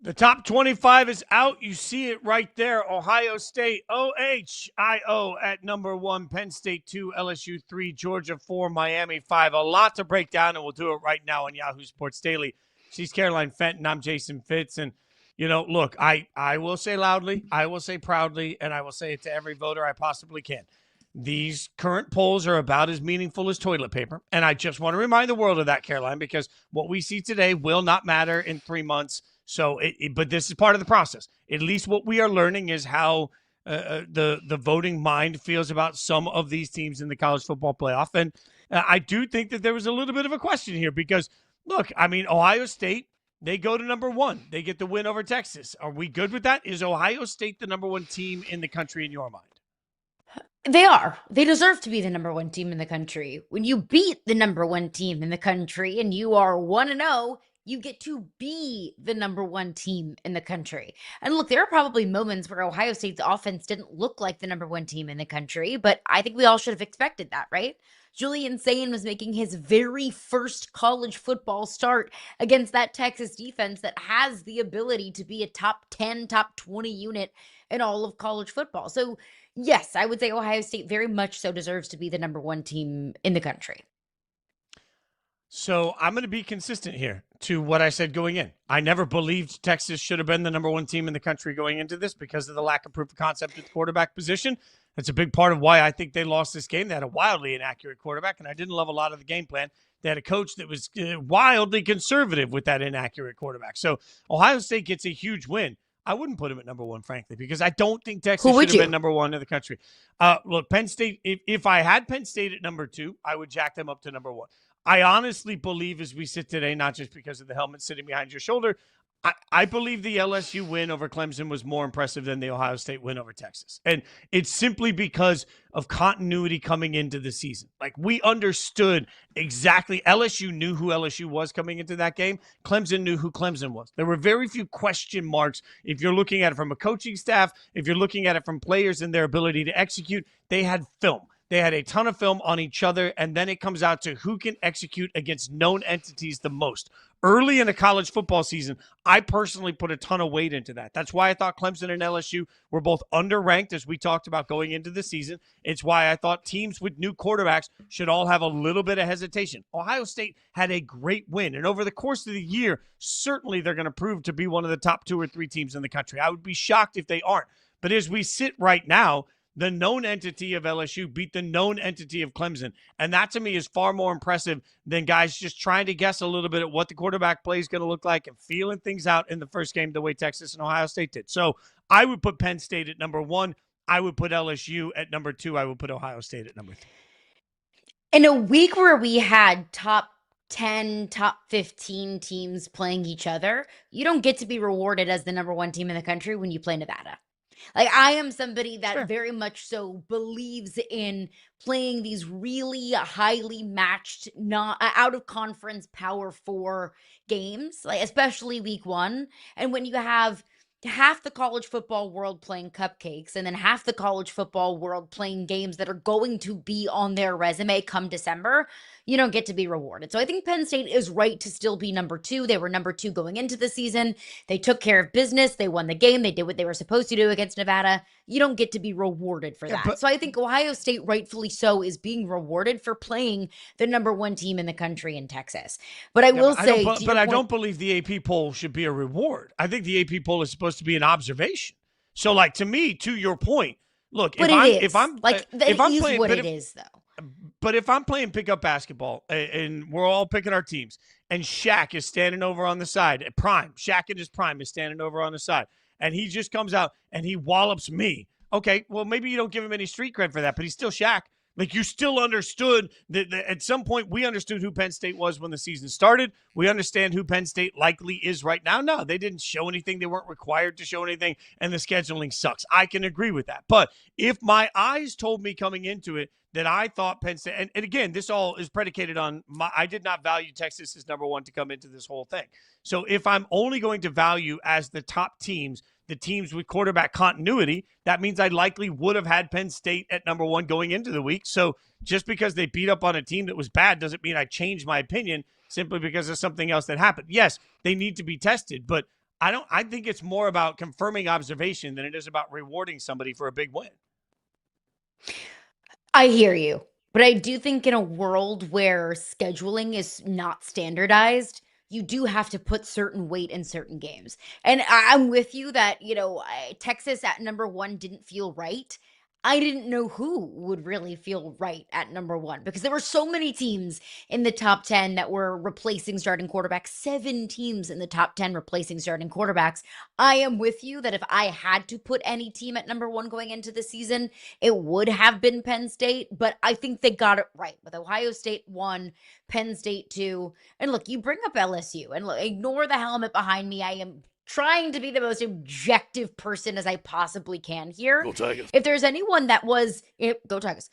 The top 25 is out. You see it right there. Ohio State, OHIO at number 1, Penn State 2, LSU 3, Georgia 4, Miami 5. A lot to break down, and we'll do it right now on Yahoo Sports Daily. She's Caroline Fenton. I'm Jason Fitz. And, look, I will say loudly, I will say proudly, and I will say it to every voter I possibly can. These current polls are about as meaningful as toilet paper. And I just want to remind the world of that, Caroline, because what we see today will not matter in 3 months. So, but this is part of the process. At least what we are learning is how the voting mind feels about some of these teams in the college football playoff. And I do think that there was a little bit of a question here because, look, I mean, Ohio State, they go to number 1. They get the win over Texas. Are we good with that? Is Ohio State the number 1 team in the country in your mind? They are. They deserve to be the number 1 team in the country. When you beat the number 1 team in the country and you are 1-0, you get to be the number 1 team in the country. And look, there are probably moments where Ohio State's offense didn't look like the number 1 team in the country, but I think we all should have expected that, right? Julian Sayin was making his very first college football start against that Texas defense that has the ability to be a top 10, top 20 unit in all of college football. So yes, I would say Ohio State very much so deserves to be the number 1 team in the country. So I'm going to be consistent here to what I said going in. I never believed Texas should have been the number 1 team in the country going into this because of the lack of proof of concept at the quarterback position. That's a big part of why I think they lost this game. They had a wildly inaccurate quarterback, and I didn't love a lot of the game plan. They had a coach that was wildly conservative with that inaccurate quarterback. So Ohio State gets a huge win. I wouldn't put him at number 1, frankly, because I don't think Texas should have been number 1 in the country. Look, Penn State, if I had Penn State at number 2, I would jack them up to number 1. I honestly believe as we sit today, not just because of the helmet sitting behind your shoulder, I believe the LSU win over Clemson was more impressive than the Ohio State win over Texas. And it's simply because of continuity coming into the season. Like, we understood exactly. LSU knew who LSU was coming into that game. Clemson knew who Clemson was. There were very few question marks. If you're looking at it from a coaching staff, if you're looking at it from players and their ability to execute, they had film. They had a ton of film on each other, and then it comes out to who can execute against known entities the most. Early in a college football season, I personally put a ton of weight into that. That's why I thought Clemson and LSU were both underranked, as we talked about going into the season. It's why I thought teams with new quarterbacks should all have a little bit of hesitation. Ohio State had a great win, and over the course of the year, certainly they're going to prove to be one of the top 2 or 3 teams in the country. I would be shocked if they aren't. But as we sit right now, the known entity of LSU beat the known entity of Clemson. And that, to me, is far more impressive than guys just trying to guess a little bit at what the quarterback play is going to look like and feeling things out in the first game the way Texas and Ohio State did. So I would put Penn State at number 1. I would put LSU at number 2. I would put Ohio State at number 3. In a week where we had top 10, top 15 teams playing each other, you don't get to be rewarded as the number 1 team in the country when you play Nevada. Like, I am somebody that very much so believes in playing these really highly matched, not out of conference Power 4 games, like especially week 1. And when you have half the college football world playing cupcakes and then half the college football world playing games that are going to be on their resume come December, you don't get to be rewarded. So I think Penn State is right to still be number 2. They were number 2 going into the season. They took care of business. They won the game. They did what they were supposed to do against Nevada. You don't get to be rewarded for that. So I think Ohio State, rightfully so, is being rewarded for playing the number 1 team in the country in Texas. But I will say, I don't believe the AP poll should be a reward. I think the AP poll is supposed to be an observation. So, like, to me, to your point, look, if I'm playing, what it is, though. But if I'm playing pickup basketball and we're all picking our teams and Shaq is standing over on the side at prime, Shaq in his prime is standing over on the side, and he just comes out and he wallops me. Okay, well, maybe you don't give him any street cred for that, but he's still Shaq. Like, you still understood that at some point we understood who Penn State was when the season started. We understand who Penn State likely is right now. No, they didn't show anything. They weren't required to show anything, and the scheduling sucks. I can agree with that. But if my eyes told me coming into it that I thought Penn State, and again, this all is predicated on I did not value Texas as number 1 to come into this whole thing. So if I'm only going to value as the top teams, the teams with quarterback continuity, that means I likely would have had Penn State at number 1 going into the week. So just because they beat up on a team that was bad doesn't mean I changed my opinion simply because of something else that happened. Yes, they need to be tested, but I think it's more about confirming observation than it is about rewarding somebody for a big win. I hear you. But I do think in a world where scheduling is not standardized, you do have to put certain weight in certain games. And I'm with you that, Texas at number 1 didn't feel right. I didn't know who would really feel right at number 1 because there were so many teams in the top 10 that were replacing starting quarterbacks, 7 teams in the top 10 replacing starting quarterbacks. I am with you that if I had to put any team at number 1 going into the season, it would have been Penn State, but I think they got it right with Ohio State 1, Penn State 2. And look, you bring up LSU and look, ignore the helmet behind me. I am trying to be the most objective person as I possibly can here. Go Tigers. If there's anyone that was, go Tigers.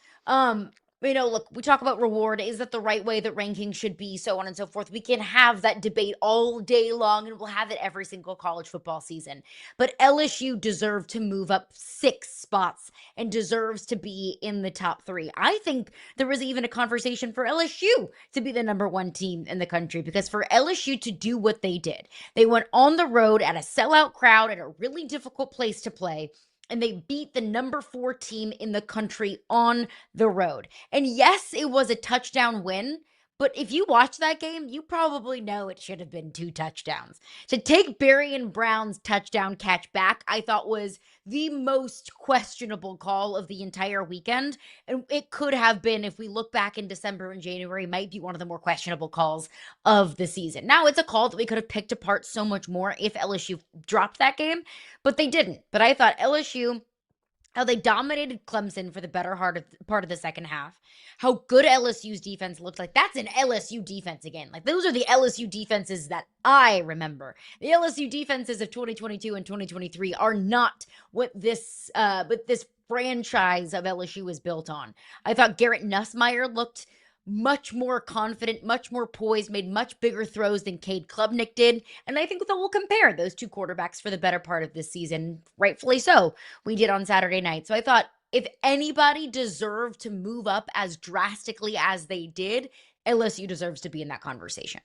Look, we talk about reward. Is that the right way that ranking should be? So on and so forth. We can have that debate all day long, and we'll have it every single college football season. But LSU deserved to move up 6 spots and deserves to be in the top 3. I think there was even a conversation for LSU to be the number 1 team in the country, because for LSU to do what they did, they went on the road at a sellout crowd at a really difficult place to play, and they beat the number 4 team in the country on the road. And yes, it was a touchdown win, but if you watch that game, you probably know it should have been 2 touchdowns. To take Berrien Brown's touchdown catch back, I thought was the most questionable call of the entire weekend. And it could have been, if we look back in December and January, might be one of the more questionable calls of the season. Now, it's a call that we could have picked apart so much more if LSU dropped that game, but they didn't. But I thought LSU, how they dominated Clemson for the better part of the second half, how good LSU's defense looked like. That's an LSU defense again. Like, those are the LSU defenses that I remember. The LSU defenses of 2022 and 2023 are not what this franchise of LSU is built on. I thought Garrett Nussmeier looked much more confident, much more poised, made much bigger throws than Cade Klubnik did. And I think that we'll compare those 2 quarterbacks for the better part of this season, rightfully so. We did on Saturday night. So I thought if anybody deserved to move up as drastically as they did, LSU deserves to be in that conversation.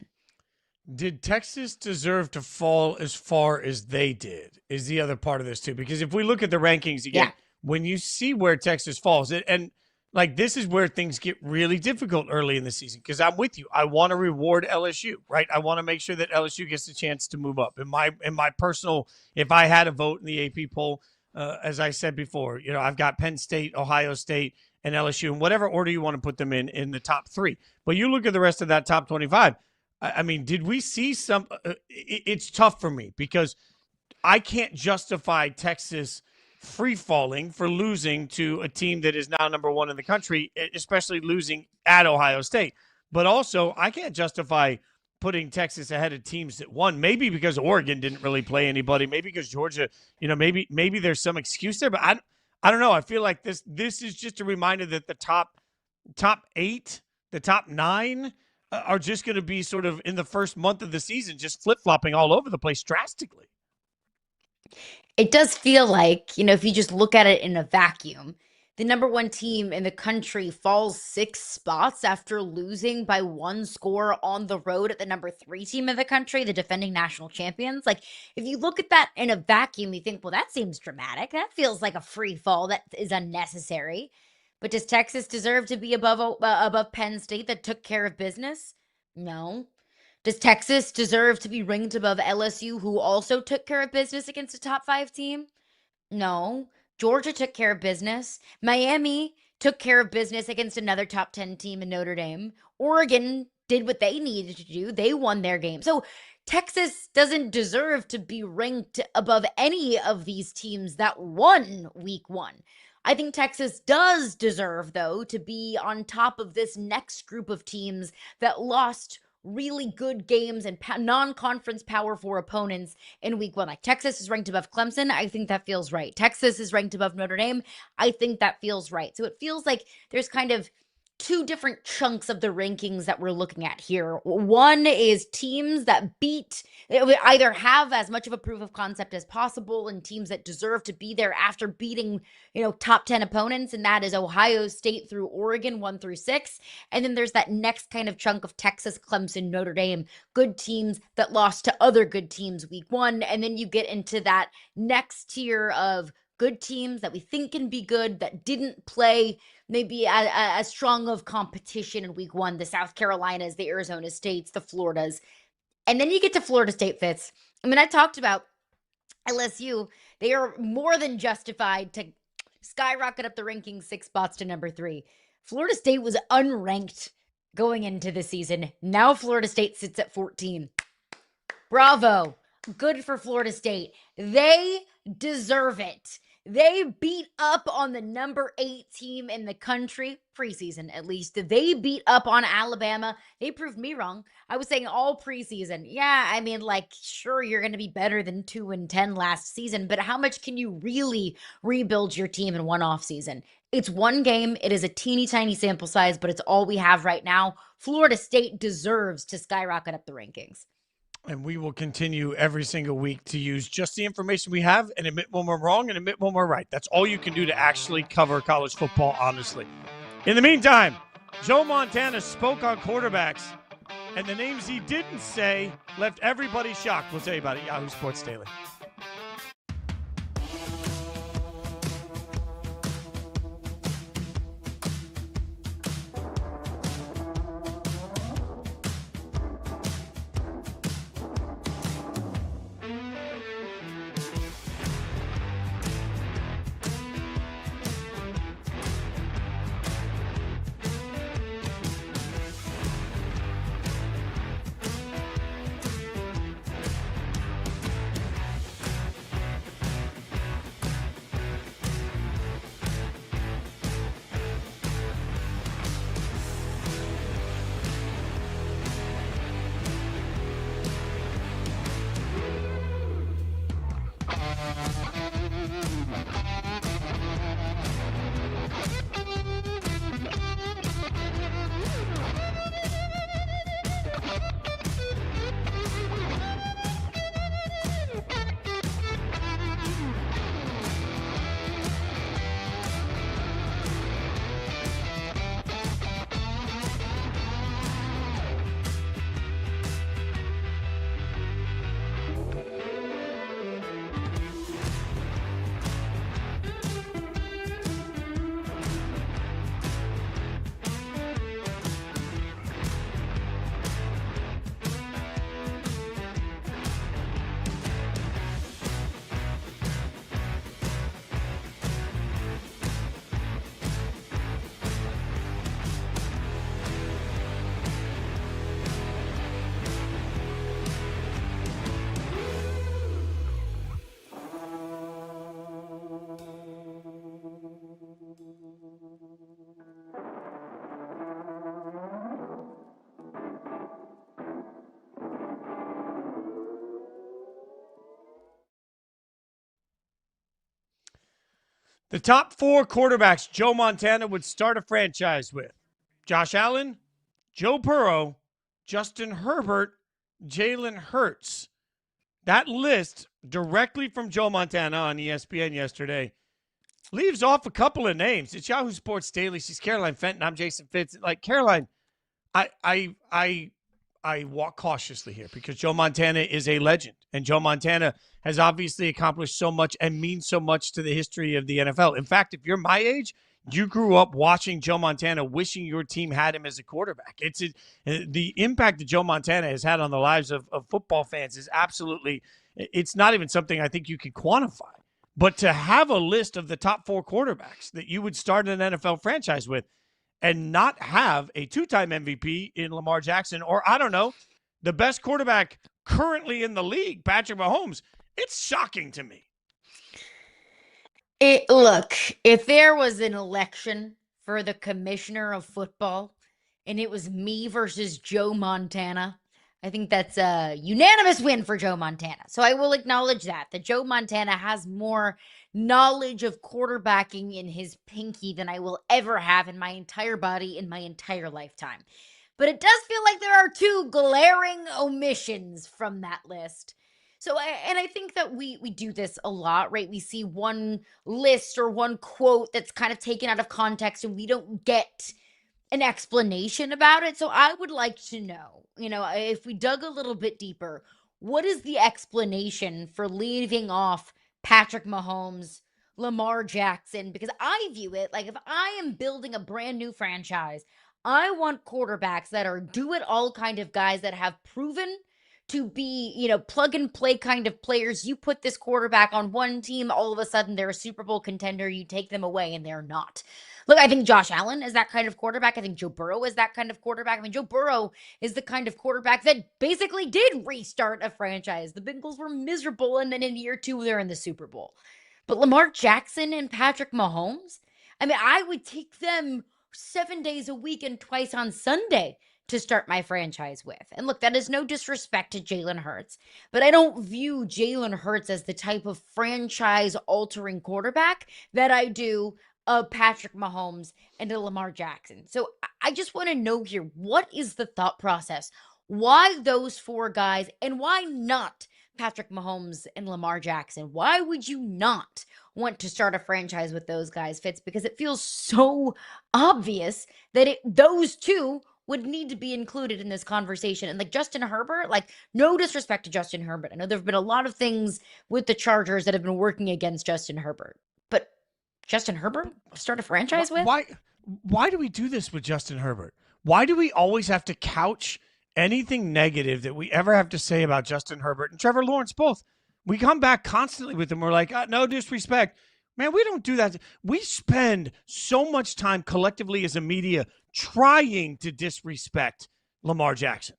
Did Texas deserve to fall as far as they did is the other part of this too. Because if we look at the rankings again, when you see where Texas falls, and like, this is where things get really difficult early in the season, because I'm with you. I want to reward LSU, right? I want to make sure that LSU gets a chance to move up. In my personal, if I had a vote in the AP poll, as I said before, I've got Penn State, Ohio State, and LSU, in whatever order you want to put them in the top 3. But you look at the rest of that top 25. I mean, did we see some? It's tough for me because I can't justify Texas free falling for losing to a team that is now number 1 in the country, especially losing at Ohio State. But also, I can't justify putting Texas ahead of teams that won, maybe because Oregon didn't really play anybody, maybe because Georgia, maybe there's some excuse there, but I don't know. I feel like this is just a reminder that the top 8, the top 9 are just going to be sort of in the first month of the season, just flip-flopping all over the place drastically. It does feel like, if you just look at it in a vacuum, the number 1 team in the country falls 6 spots after losing by 1 score on the road at the number 3 team in the country, the defending national champions. Like, if you look at that in a vacuum, you think, well, that seems dramatic. That feels like a free fall that is unnecessary. But does Texas deserve to be above Penn State that took care of business? No. Does Texas deserve to be ranked above LSU, who also took care of business against a top 5 team? No. Georgia took care of business. Miami took care of business against another top 10 team in Notre Dame. Oregon did what they needed to do. They won their game. So Texas doesn't deserve to be ranked above any of these teams that won week 1. I think Texas does deserve, though, to be on top of this next group of teams that lost really good games and non-conference Power 4 opponents in week 1. Like, Texas is ranked above Clemson. I think that feels right. Texas is ranked above Notre Dame. I think that feels right. So it feels like there's kind of two different chunks of the rankings that we're looking at here. One is teams that either have as much of a proof of concept as possible and teams that deserve to be there after beating, top 10 opponents. And that is Ohio State through Oregon, 1 through 6. And then there's that next kind of chunk of Texas, Clemson, Notre Dame, good teams that lost to other good teams week 1. And then you get into that next tier of good teams that we think can be good that didn't play maybe as strong of competition in week 1, the South Carolinas, the Arizona States, the Floridas. And then you get to Florida State, Fitz. I mean, I talked about LSU. They are more than justified to skyrocket up the rankings 6 spots to number 3. Florida State was unranked going into the season. Now Florida State sits at 14. Bravo. Good for Florida State. They deserve it. They beat up on the number 8 team in the country, preseason at least. They beat up on Alabama. They proved me wrong. I was saying all preseason. Yeah, I mean, sure, you're going to be better than 2-10 last season, but how much can you really rebuild your team in one off season? It's one game. It is a teeny tiny sample size, but it's all we have right now. Florida State deserves to skyrocket up the rankings. And we will continue every single week to use just the information we have and admit when we're wrong and admit when we're right. That's all you can do to actually cover college football, honestly. In the meantime, Joe Montana spoke on quarterbacks, and the names he didn't say left everybody shocked. We'll tell you about it, Yahoo Sports Daily. The top 4 quarterbacks Joe Montana would start a franchise with: Josh Allen, Joe Burrow, Justin Herbert, Jalen Hurts. That list, directly from Joe Montana on ESPN yesterday, leaves off a couple of names. It's Yahoo Sports Daily. She's Caroline Fenton. I'm Jason Fitz. Caroline, I walk cautiously here because Joe Montana is a legend, and Joe Montana has obviously accomplished so much and means so much to the history of the NFL. In fact, if you're my age, you grew up watching Joe Montana, wishing your team had him as a quarterback. The impact that Joe Montana has had on the lives of football fans is absolutely, it's not even something I think you can quantify. But to have a list of the top 4 quarterbacks that you would start an NFL franchise with and not have a 2-time MVP in Lamar Jackson, or I don't know, the best quarterback currently in the league, Patrick Mahomes, it's shocking to me. Look, if there was an election for the commissioner of football and it was me versus Joe Montana, I think that's a unanimous win for Joe Montana. So I will acknowledge that Joe Montana has more knowledge of quarterbacking in his pinky than I will ever have in my entire body in my entire lifetime. But it does feel like there are two glaring omissions from that list. So, and I think that we do this a lot, right? We see one list or one quote that's kind of taken out of context and we don't get an explanation about it. So I would like to know, if we dug a little bit deeper, what is the explanation for leaving off Patrick Mahomes, Lamar Jackson? Because I view it like if I am building a brand new franchise, I want quarterbacks that are do-it-all kind of guys that have proven to be, plug and play kind of players. You put this quarterback on one team, all of a sudden they're a Super Bowl contender. You take them away and they're not. Look, I think Josh Allen is that kind of quarterback. I think Joe Burrow is that kind of quarterback. I mean, Joe Burrow is the kind of quarterback that basically did restart a franchise. The Bengals were miserable, and then in year 2, they're in the Super Bowl. But Lamar Jackson and Patrick Mahomes, I mean, I would take them 7 days a week and twice on Sunday to start my franchise with. And look, that is no disrespect to Jalen Hurts, but I don't view Jalen Hurts as the type of franchise-altering quarterback that I do of Patrick Mahomes and a Lamar Jackson. So I just want to know here, what is the thought process? Why those 4 guys, and why not Patrick Mahomes and Lamar Jackson? Why would you not want to start a franchise with those guys, Fitz? Because it feels so obvious that those two would need to be included in this conversation. And like Justin Herbert, like no disrespect to Justin Herbert. I know there have been a lot of things with the Chargers that have been working against Justin Herbert, but Justin Herbert to start a franchise with? Why do we do this with Justin Herbert? Why do we always have to couch anything negative that we ever have to say about Justin Herbert and Trevor Lawrence both? We come back constantly with them. We're like, no disrespect. Man, we don't do that. We spend so much time collectively as a media trying to disrespect Lamar Jackson.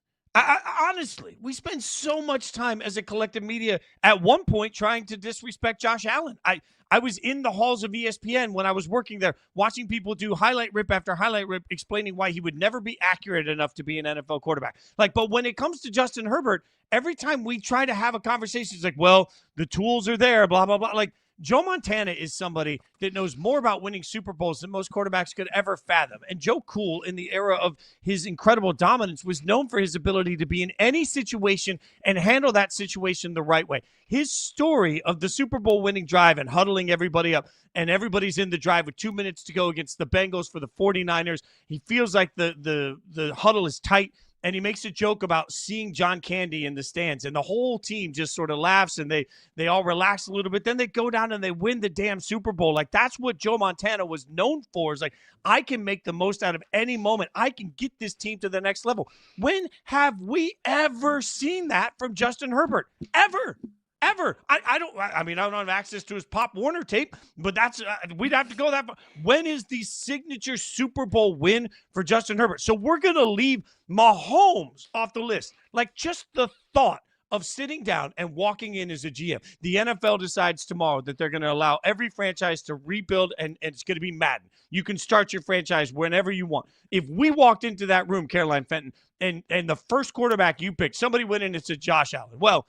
Honestly, we spend so much time as a collective media at one point trying to disrespect Josh Allen. I was in the halls of ESPN when I was working there, watching people do highlight rip after highlight rip, explaining why he would never be accurate enough to be an NFL quarterback. But when it comes to Justin Herbert, every time we try to have a conversation, it's like, well, the tools are there, blah, blah, blah. Like, Joe Montana is somebody that knows more about winning Super Bowls than most quarterbacks could ever fathom. And Joe Cool, in the era of his incredible dominance, was known for his ability to be in any situation and handle that situation the right way. His story of the Super Bowl winning drive and huddling everybody up, and everybody's in the drive with 2 minutes to go against the Bengals for the 49ers. He feels like the huddle is tight. And he makes a joke about seeing John Candy in the stands, and the whole team just sort of laughs and they all relax a little bit. Then they go down and they win the damn Super Bowl. Like, that's what Joe Montana was known for. Is like, I can make the most out of any moment. I can get this team to the next level. When have we ever seen that from Justin Herbert? Ever? I don't have access to his Pop Warner tape, but that's we'd have to go that far. When is the signature Super Bowl win for Justin Herbert? So we're going to leave Mahomes off the list. Like, just the thought of sitting down and walking in as a GM. The NFL decides tomorrow that they're going to allow every franchise to rebuild, and it's going to be Madden. You can start your franchise whenever you want. If we walked into that room, Caroline Fenton, and the first quarterback you picked, somebody went in and said Josh Allen. Well,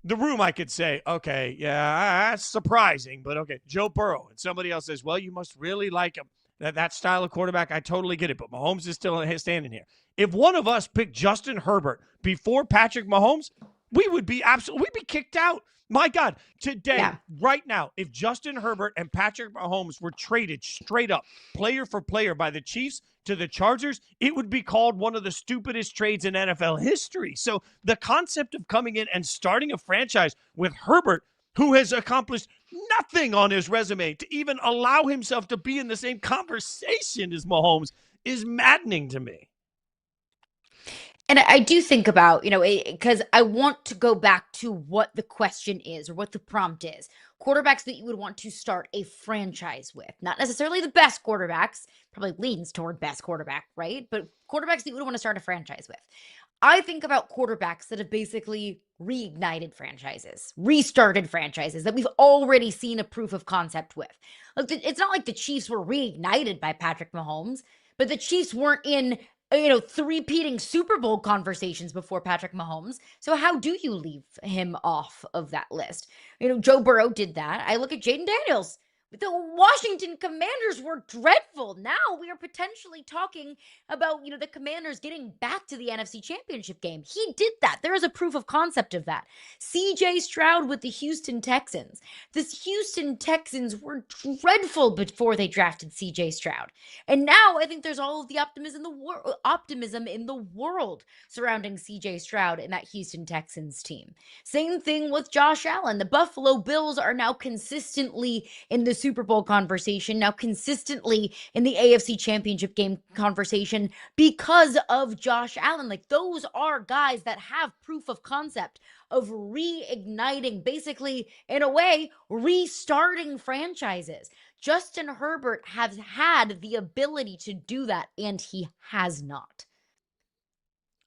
the room, I could say, okay, yeah, that's surprising, but okay, Joe Burrow. And somebody else says, well, you must really like him. That style of quarterback, I totally get it, but Mahomes is still standing here. If one of us picked Justin Herbert before Patrick Mahomes, we'd be kicked out. My God, today, right now, if Justin Herbert and Patrick Mahomes were traded straight up, player for player, by the Chiefs to the Chargers, it would be called one of the stupidest trades in NFL history. So the concept of coming in and starting a franchise with Herbert, who has accomplished nothing on his resume to even allow himself to be in the same conversation as Mahomes, is maddening to me. And I do think about, because I want to go back to what the question is or what the prompt is. Quarterbacks that you would want to start a franchise with. Not necessarily the best quarterbacks, probably leans toward best quarterback, right? But quarterbacks that you would want to start a franchise with. I think about quarterbacks that have basically reignited franchises, restarted franchises that we've already seen a proof of concept with. Look, it's not like the Chiefs were reignited by Patrick Mahomes, but the Chiefs weren't in three-peating Super Bowl conversations before Patrick Mahomes. So how do you leave him off of that list? Joe Burrow did that. I look at Jaden Daniels. The Washington Commanders were dreadful. Now we are potentially talking about, the Commanders getting back to the NFC Championship game. He did that. There is a proof of concept of that. CJ Stroud with the Houston Texans. The Houston Texans were dreadful before they drafted CJ Stroud. And now I think there's all of the optimism in the world surrounding CJ Stroud and that Houston Texans team. Same thing with Josh Allen. The Buffalo Bills are now consistently in the Super Bowl conversation, now consistently in the AFC Championship game conversation because of Josh Allen. Like, those are guys that have proof of concept of reigniting, basically, in a way, restarting franchises. Justin Herbert has had the ability to do that, and he has not.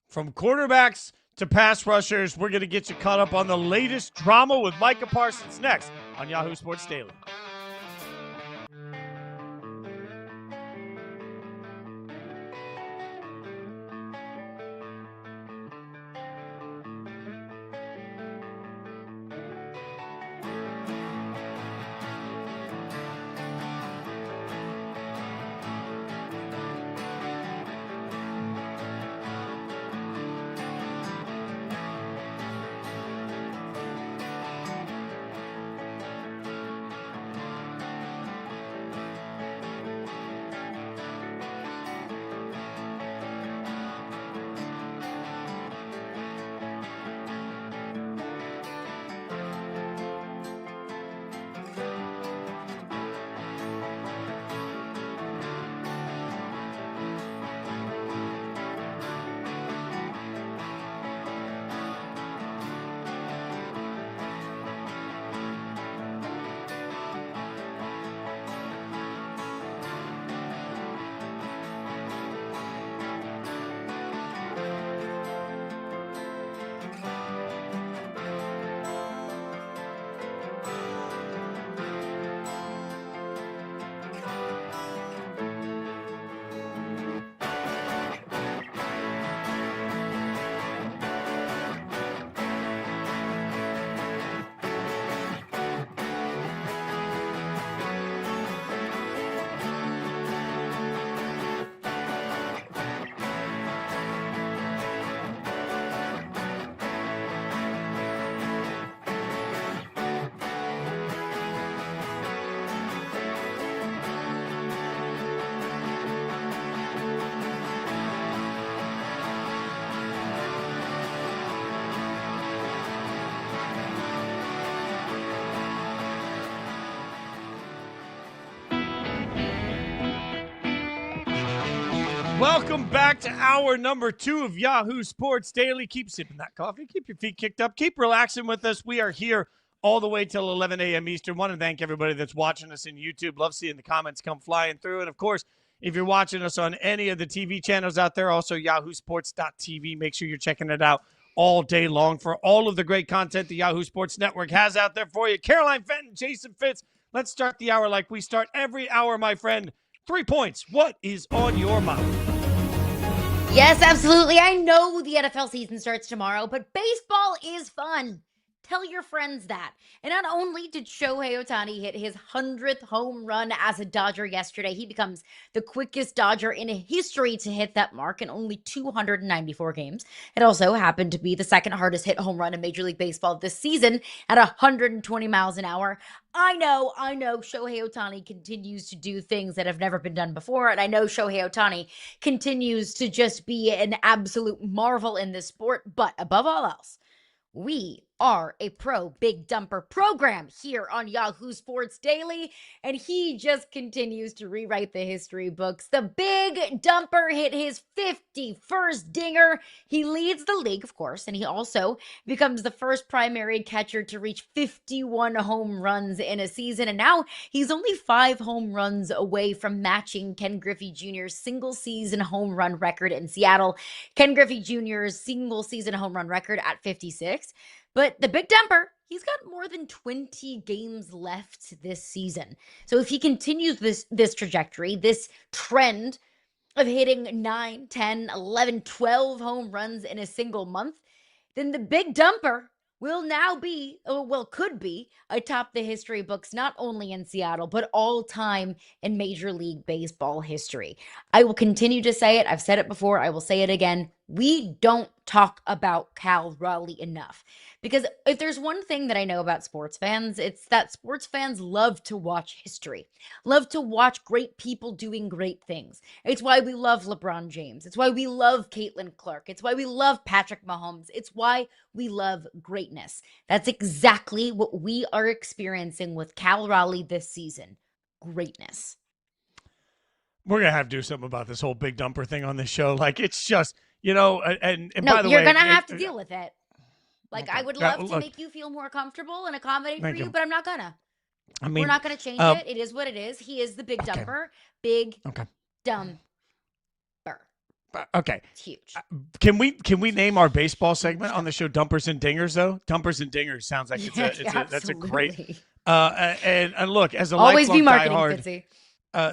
From quarterbacks to pass rushers, we're going to get you caught up on the latest drama with Micah Parsons next on Yahoo Sports Daily. Welcome back to hour number 2 of Yahoo Sports Daily. Keep sipping that coffee. Keep your feet kicked up. Keep relaxing with us. We are here all the way till 11 a.m. Eastern. Want to thank everybody that's watching us in YouTube. Love seeing the comments come flying through. And, of course, if you're watching us on any of the TV channels out there, also yahoosports.tv, make sure you're checking it out all day long for all of the great content the Yahoo Sports Network has out there for you. Caroline Fenton, Jason Fitz. Let's start the hour like we start every hour, my friend. 3 points. What is on your mind? Yes, absolutely. I know the NFL season starts tomorrow, but baseball is fun. Tell your friends that. And not only did Shohei Ohtani hit his 100th home run as a Dodger yesterday, he becomes the quickest Dodger in history to hit that mark in only 294 games. It also happened to be the second hardest hit home run in Major League Baseball this season at 120 miles an hour. I know Shohei Ohtani continues to do things that have never been done before, and I know Shohei Ohtani continues to just be an absolute marvel in this sport, but above all else, we are a pro big dumper program here on Yahoo Sports Daily, and he just continues to rewrite the history books. The big dumper hit his 51st dinger. He leads the league, of course, and he also becomes the first primary catcher to reach 51 home runs in a season, and now he's only 5 home runs away from matching Ken Griffey Jr.'s single-season home run record in Seattle. Ken Griffey Jr.'s single-season home run record at 56. But the big dumper, he's got more than 20 games left this season. So if he continues this trajectory, this trend, of hitting 9, 10, 11, 12 home runs in a single month, then the big dumper will now be, could be, atop the history books, not only in Seattle, but all time in Major League Baseball history. I will continue to say it. I've said it before. I will say it again. We don't talk about Cal Raleigh enough. Because if there's one thing that I know about sports fans, it's that sports fans love to watch history, love to watch great people doing great things. It's why we love LeBron James. It's why we love Caitlin Clark. It's why we love Patrick Mahomes. It's why we love greatness. That's exactly what we are experiencing with Cal Raleigh this season. Greatness. We're going to have to do something about this whole big dumper thing on this show. Like, it's just, and no, by the way. You're going to have to deal with it. Like, okay. I would love to make you feel more comfortable and accommodate for you, but I'm not going to. I mean, we're not going to change it. It is what it is. He is the big dumper. Big dumper. Okay. It's huge. Can we name our baseball segment on the show Dumpers and Dingers, though? Dumpers and Dingers sounds like that's a great. And look, as a always lifelong be marketing, diehard, Fitzy.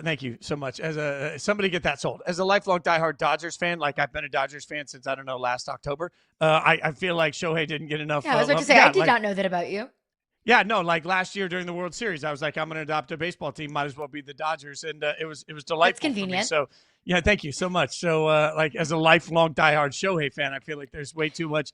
Thank you so much. As somebody get that sold. As a lifelong diehard Dodgers fan, like I've been a Dodgers fan since, I don't know, last October. I feel like Shohei didn't get enough. Yeah, I was about to say, I did not know that about you. Yeah, no, like last year during the World Series, I was like, I'm going to adopt a baseball team. Might as well be the Dodgers. And it was delightful. That's convenient. For me. So, yeah, thank you so much. So, like, as a lifelong diehard Shohei fan, I feel like there's way too much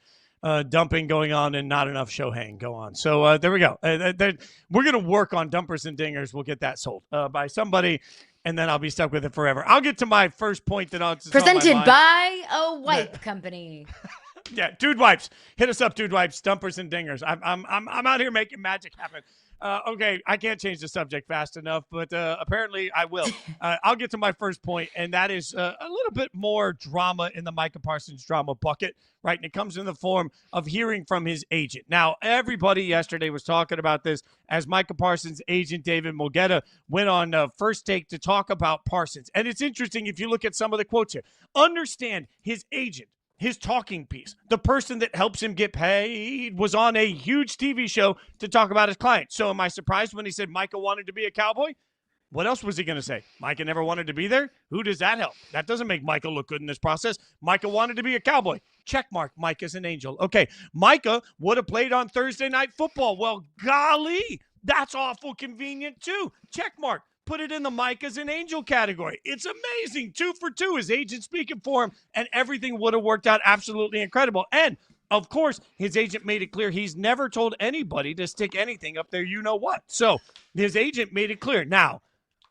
dumping going on and not enough Shohei go on. So, there we go. We're going to work on Dumpers and Dingers. We'll get that sold by somebody, and then I'll be stuck with it forever. I'll get to my first point that I'll presented by a wipe company. Yeah, Dude Wipes. Hit us up, Dude Wipes, Dumpers and Dingers. I'm out here making magic happen. Okay, I can't change the subject fast enough, but apparently I will. I'll get to my first point, and that is a little bit more drama in the Micah Parsons drama bucket, right? And it comes in the form of hearing from his agent. Now, everybody yesterday was talking about this as Micah Parsons' agent, David Mulgeta, went on First Take to talk about Parsons. And it's interesting if you look at some of the quotes here. Understand his agent. His talking piece, the person that helps him get paid, was on a huge TV show to talk about his client. So am I surprised when he said Micah wanted to be a Cowboy? What else was he going to say? Micah never wanted to be there? Who does that help? That doesn't make Micah look good in this process. Micah wanted to be a Cowboy. Check mark. Micah's an angel. Okay, Micah would have played on Thursday Night Football. Well, golly, that's awful convenient too. Check mark. Put it in the Micah's an angel category. It's amazing. 2 for 2. His agent speaking for him, and everything would have worked out absolutely incredible. And, of course, his agent made it clear he's never told anybody to stick anything up there you-know-what. So his agent made it clear. Now,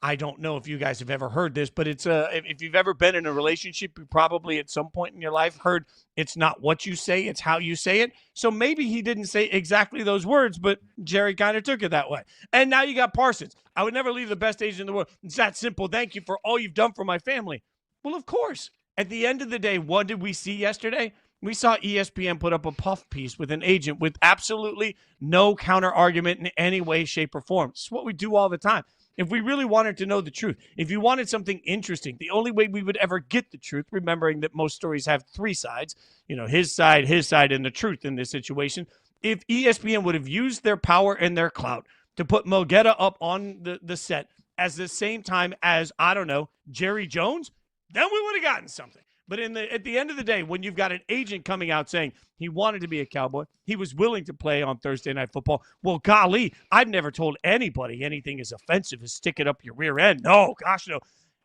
I don't know if you guys have ever heard this, but it's if you've ever been in a relationship, you probably at some point in your life heard it's not what you say, it's how you say it. So maybe he didn't say exactly those words, but Jerry kind of took it that way. And now you got Parsons. I would never leave the best agent in the world. It's that simple. Thank you for all you've done for my family. Well, of course. At the end of the day, what did we see yesterday? We saw ESPN put up a puff piece with an agent with absolutely no counter argument in any way, shape, or form. It's what we do all the time. If we really wanted to know the truth, if you wanted something interesting, the only way we would ever get the truth, remembering that most stories have 3 sides, his side, and the truth in this situation, if ESPN would have used their power and their clout to put Mulgeta up on the set at the same time as, I don't know, Jerry Jones, then we would have gotten something. But at the end of the day, when you've got an agent coming out saying he wanted to be a Cowboy, he was willing to play on Thursday Night Football. Well, golly, I've never told anybody anything as offensive as stick it up your rear end. No, gosh, no.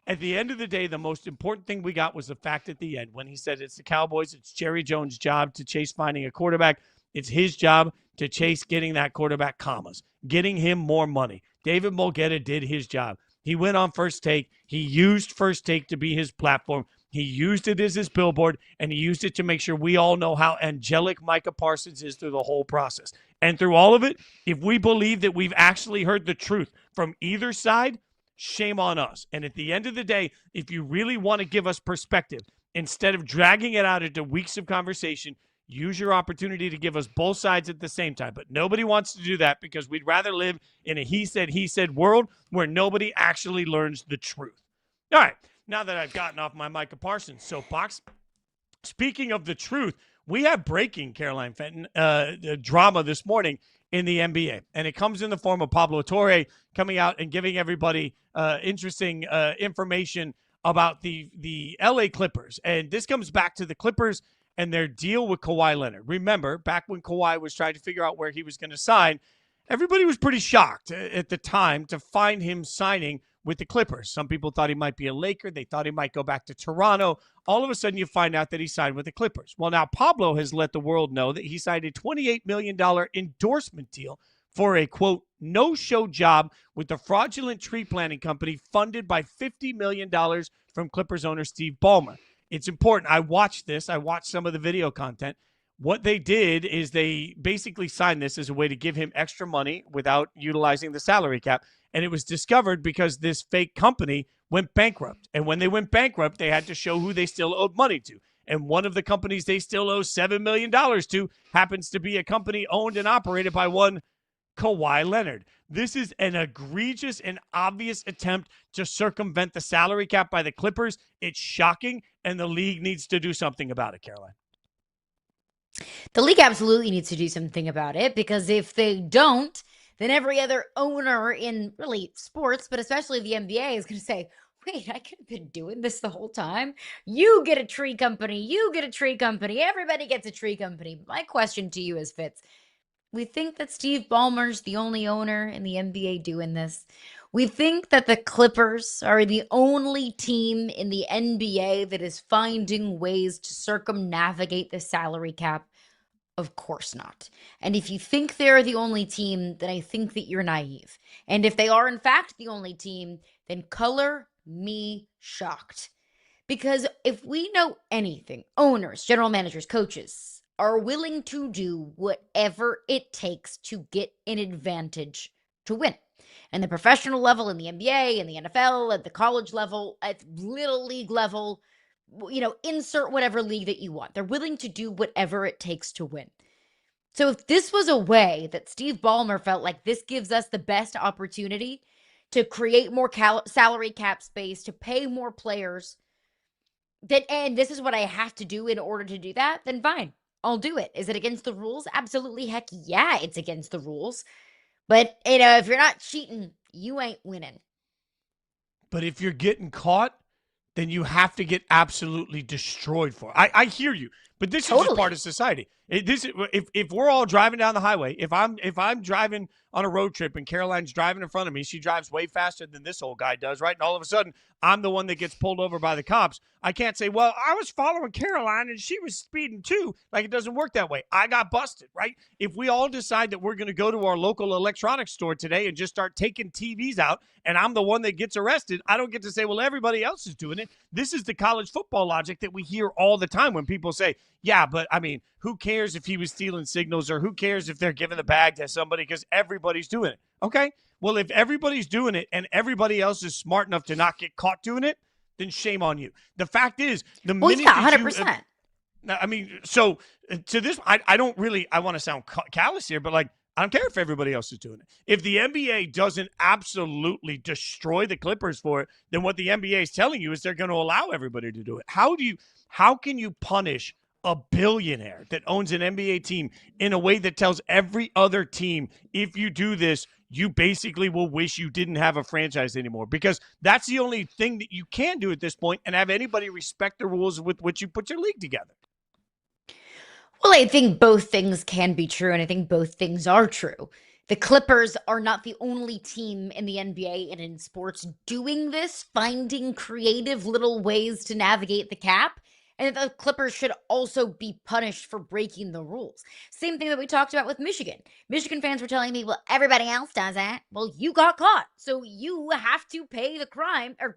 At the end of the day, the most important thing we got was the fact at the end when he said it's the Cowboys, it's Jerry Jones' job to chase finding a quarterback. It's his job to chase getting that quarterback commas, getting him more money. David Mulgeta did his job. He went on First Take. He used First Take to be his platform. He used it as his billboard, and he used it to make sure we all know how angelic Micah Parsons is through the whole process. And through all of it, if we believe that we've actually heard the truth from either side, shame on us. And at the end of the day, if you really want to give us perspective, instead of dragging it out into weeks of conversation, use your opportunity to give us both sides at the same time. But nobody wants to do that because we'd rather live in a he said world where nobody actually learns the truth. All right. Now that I've gotten off my Micah Parsons soapbox, speaking of the truth, we have breaking Caroline Fenton drama this morning in the NBA. And it comes in the form of Pablo Torre coming out and giving everybody interesting information about the LA Clippers. And this comes back to the Clippers and their deal with Kawhi Leonard. Remember, back when Kawhi was trying to figure out where he was going to sign, everybody was pretty shocked at the time to find him signing with the Clippers. Some people thought he might be a Laker. They thought he might go back to Toronto. All of a sudden, you find out that he signed with the Clippers. Well, now Pablo has let the world know that he signed a $28 million endorsement deal for a, quote, no-show job with the fraudulent tree planting company funded by $50 million from Clippers owner Steve Ballmer. It's important. I watched this. I watched some of the video content. What they did is they basically signed this as a way to give him extra money without utilizing the salary cap. And it was discovered because this fake company went bankrupt. And when they went bankrupt, they had to show who they still owed money to. And one of the companies they still owe $7 million to happens to be a company owned and operated by one Kawhi Leonard. This is an egregious and obvious attempt to circumvent the salary cap by the Clippers. It's shocking, and the league needs to do something about it, Caroline. The league absolutely needs to do something about it, because if they don't, then every other owner in really sports, but especially the NBA, is going to say, wait, I could have been doing this the whole time. You get a tree company. You get a tree company. Everybody gets a tree company. My question to you is, Fitz, we think that Steve Ballmer's the only owner in the NBA doing this. We think that the Clippers are the only team in the NBA that is finding ways to circumnavigate the salary cap. Of course not. And if you think they're the only team, then I think that you're naive. And if they are in fact the only team, then color me shocked. Because if we know anything, owners, general managers, coaches are willing to do whatever it takes to get an advantage to win. And the professional level, in the NBA, in the NFL, at the college level, at little league level, insert whatever league that you want. They're willing to do whatever it takes to win. So if this was a way that Steve Ballmer felt like this gives us the best opportunity to create more salary cap space, to pay more players, and this is what I have to do in order to do that, then fine, I'll do it. Is it against the rules? Absolutely, heck yeah, it's against the rules. But, if you're not cheating, you ain't winning. But if you're getting caught, then you have to get absolutely destroyed for it. I hear you, but this is just part of society. If we're all driving down the highway, if I'm driving on a road trip and Caroline's driving in front of me, she drives way faster than this old guy does, right? And all of a sudden, I'm the one that gets pulled over by the cops. I can't say, well, I was following Caroline and she was speeding too. Like, it doesn't work that way. I got busted, right? If we all decide that we're going to go to our local electronics store today and just start taking TVs out, and I'm the one that gets arrested, I don't get to say, well, everybody else is doing it. This is the college football logic that we hear all the time when people say, yeah, but I mean, who cares if he was stealing signals, or who cares if they're giving the bag to somebody, because everybody's doing it. Okay, well, if everybody's doing it and everybody else is smart enough to not get caught doing it, then shame on you. The fact is, minute 100%. I mean, so to this, I don't really, I want to sound callous here, but like, I don't care if everybody else is doing it. If the NBA doesn't absolutely destroy the Clippers for it, then what the NBA is telling you is they're going to allow everybody to do it. How can you punish a billionaire that owns an NBA team in a way that tells every other team, if you do this, you basically will wish you didn't have a franchise anymore? Because that's the only thing that you can do at this point, and have anybody respect the rules with which you put your league together. Well, I think both things can be true, and I think both things are true. The Clippers are not the only team in the NBA and in sports doing this, finding creative little ways to navigate the cap. And the Clippers should also be punished for breaking the rules. Same thing that we talked about with Michigan. Michigan fans were telling me, well, everybody else does that. Well, you got caught. So you have to pay the crime, or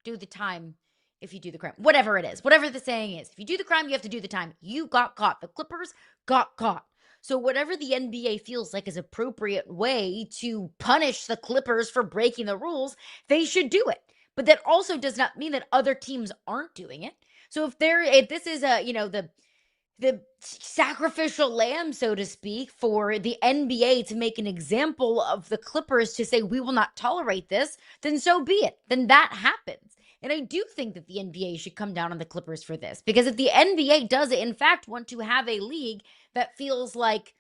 do the time if you do the crime. Whatever it is. Whatever the saying is. If you do the crime, you have to do the time. You got caught. The Clippers got caught. So whatever the NBA feels like is appropriate way to punish the Clippers for breaking the rules, they should do it. But that also does not mean that other teams aren't doing it. So if this is the sacrificial lamb, so to speak, for the NBA to make an example of the Clippers, to say we will not tolerate this, then so be it. Then that happens. And I do think that the NBA should come down on the Clippers for this, because if the NBA does in fact want to have a league that feels like,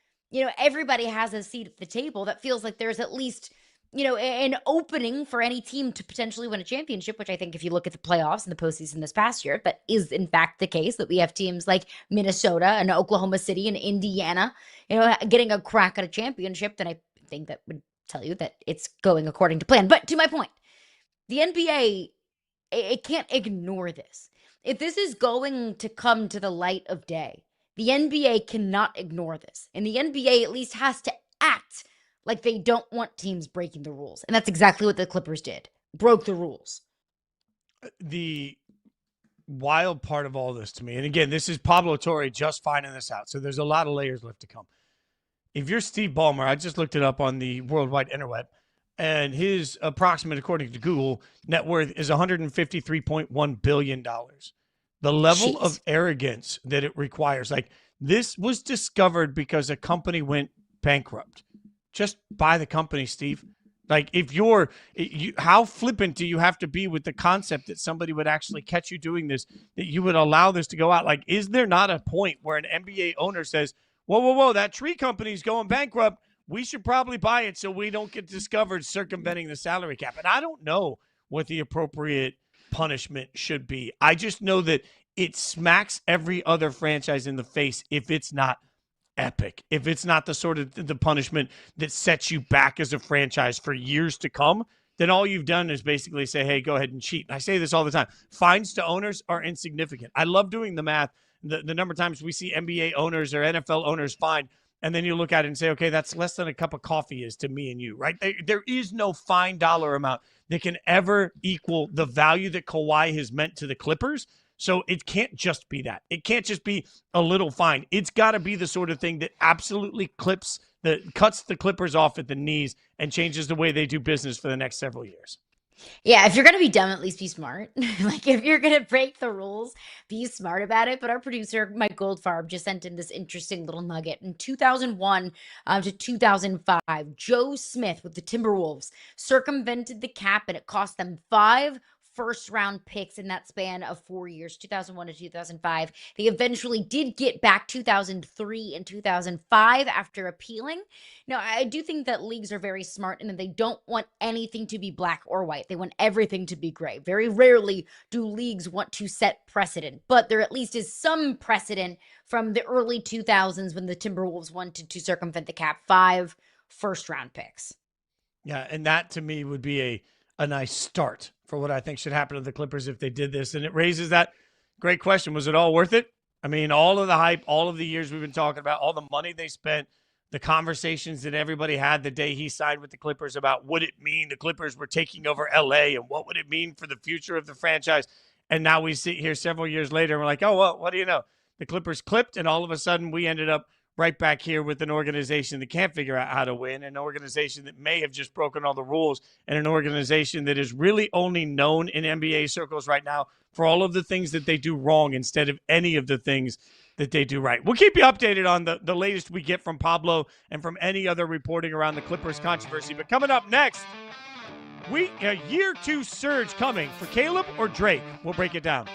everybody has a seat at the table, that feels like there's at least an opening for any team to potentially win a championship, which I think if you look at the playoffs and the postseason this past year, that is in fact the case, that we have teams like Minnesota and Oklahoma City and Indiana, getting a crack at a championship, then I think that would tell you that it's going according to plan. But to my point, the NBA, it can't ignore this. If this is going to come to the light of day, the NBA cannot ignore this. And the NBA at least has to act like they don't want teams breaking the rules. And that's exactly what the Clippers did. Broke the rules. The wild part of all this to me, and again, this is Pablo Torre just finding this out, so there's a lot of layers left to come. If you're Steve Ballmer, I just looked it up on the worldwide interweb, and his approximate, according to Google, net worth is $153.1 billion. The level of arrogance that it requires, like this was discovered because a company went bankrupt. Just buy the company, Steve. Like if how flippant do you have to be with the concept that somebody would actually catch you doing this, that you would allow this to go out? Like, is there not a point where an NBA owner says, whoa, that tree company's going bankrupt. We should probably buy it so we don't get discovered circumventing the salary cap. And I don't know what the appropriate punishment should be. I just know that it smacks every other franchise in the face if it's not epic, if it's not the sort of the punishment that sets you back as a franchise for years to come. Then all you've done is basically say, hey, go ahead and cheat. And I say this all the time. Fines to owners are insignificant. I love doing the math. The number of times we see NBA owners or NFL owners fined, and then you look at it and say, okay, that's less than a cup of coffee is to me and you, right? There is no fine dollar amount that can ever equal the value that Kawhi has meant to the Clippers. So it can't just be that. It can't just be a little fine. It's got to be the sort of thing that absolutely cuts the Clippers off at the knees and changes the way they do business for the next several years. Yeah, if you're going to be dumb, at least be smart. Like, if you're going to break the rules, be smart about it. But our producer, Mike Goldfarb, just sent in this interesting little nugget. In 2001 to 2005, Joe Smith with the Timberwolves circumvented the cap, and it cost them 5 first-round picks in that span of 4 years, 2001 to 2005. They eventually did get back 2003 and 2005 after appealing. Now, I do think that leagues are very smart and that they don't want anything to be black or white. They want everything to be gray. Very rarely do leagues want to set precedent, but there at least is some precedent from the early 2000s when the Timberwolves wanted to circumvent the cap. 5 first-round picks. Yeah, and that to me would be a nice start for what I think should happen to the Clippers if they did this. And it raises that great question. Was it all worth it? I mean, all of the hype, all of the years we've been talking about, all the money they spent, the conversations that everybody had the day he signed with the Clippers about what it mean the Clippers were taking over LA and what would it mean for the future of the franchise. And now we sit here several years later and we're like, oh, well, what do you know? The Clippers clipped, and all of a sudden we ended up right back here with an organization that can't figure out how to win, an organization that may have just broken all the rules, and an organization that is really only known in NBA circles right now for all of the things that they do wrong instead of any of the things that they do right. We'll keep you updated on the latest we get from Pablo and from any other reporting around the Clippers controversy. But coming up next, a year 2 surge coming for Caleb or Drake. We'll break it down.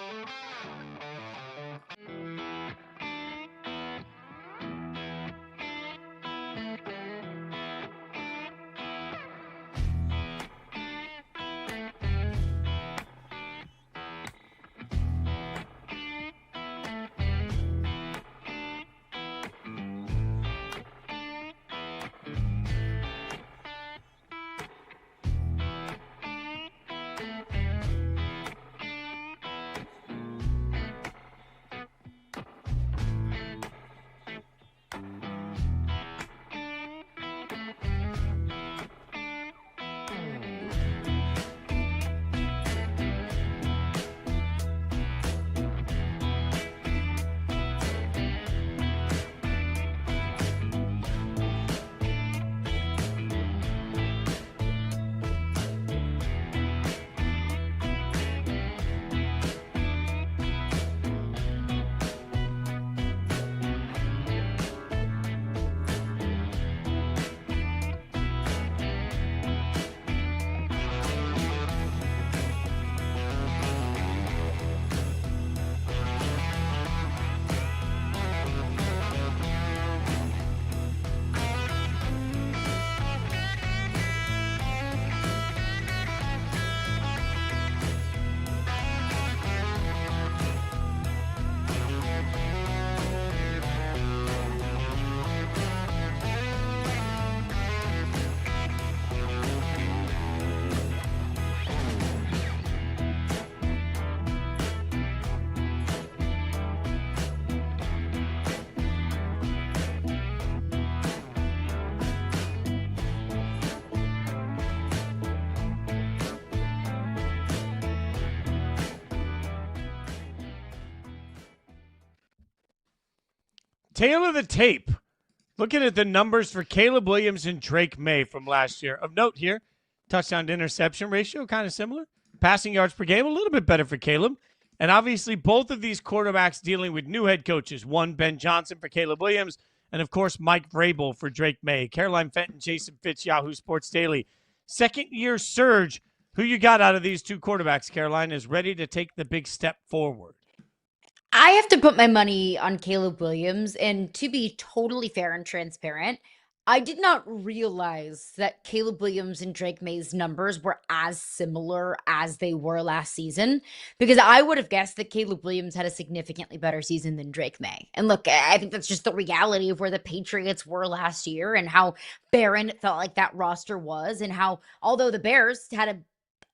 Tail of the tape. Looking at the numbers for Caleb Williams and Drake Maye from last year. Of note here, touchdown to interception ratio, kind of similar. Passing yards per game, a little bit better for Caleb. And obviously, both of these quarterbacks dealing with new head coaches. One, Ben Johnson for Caleb Williams, and of course, Mike Vrabel for Drake Maye. Caroline Fenton, Jason Fitz, Yahoo Sports Daily. Second-year surge. Who you got out of these two quarterbacks, Caroline, is ready to take the big step forward? I have to put my money on Caleb Williams, and to be totally fair and transparent, I did not realize that Caleb Williams and Drake Maye's numbers were as similar as they were last season, because I would have guessed that Caleb Williams had a significantly better season than Drake Maye. And look, I think that's just the reality of where the Patriots were last year and how barren it felt like that roster was, and how, although the Bears had a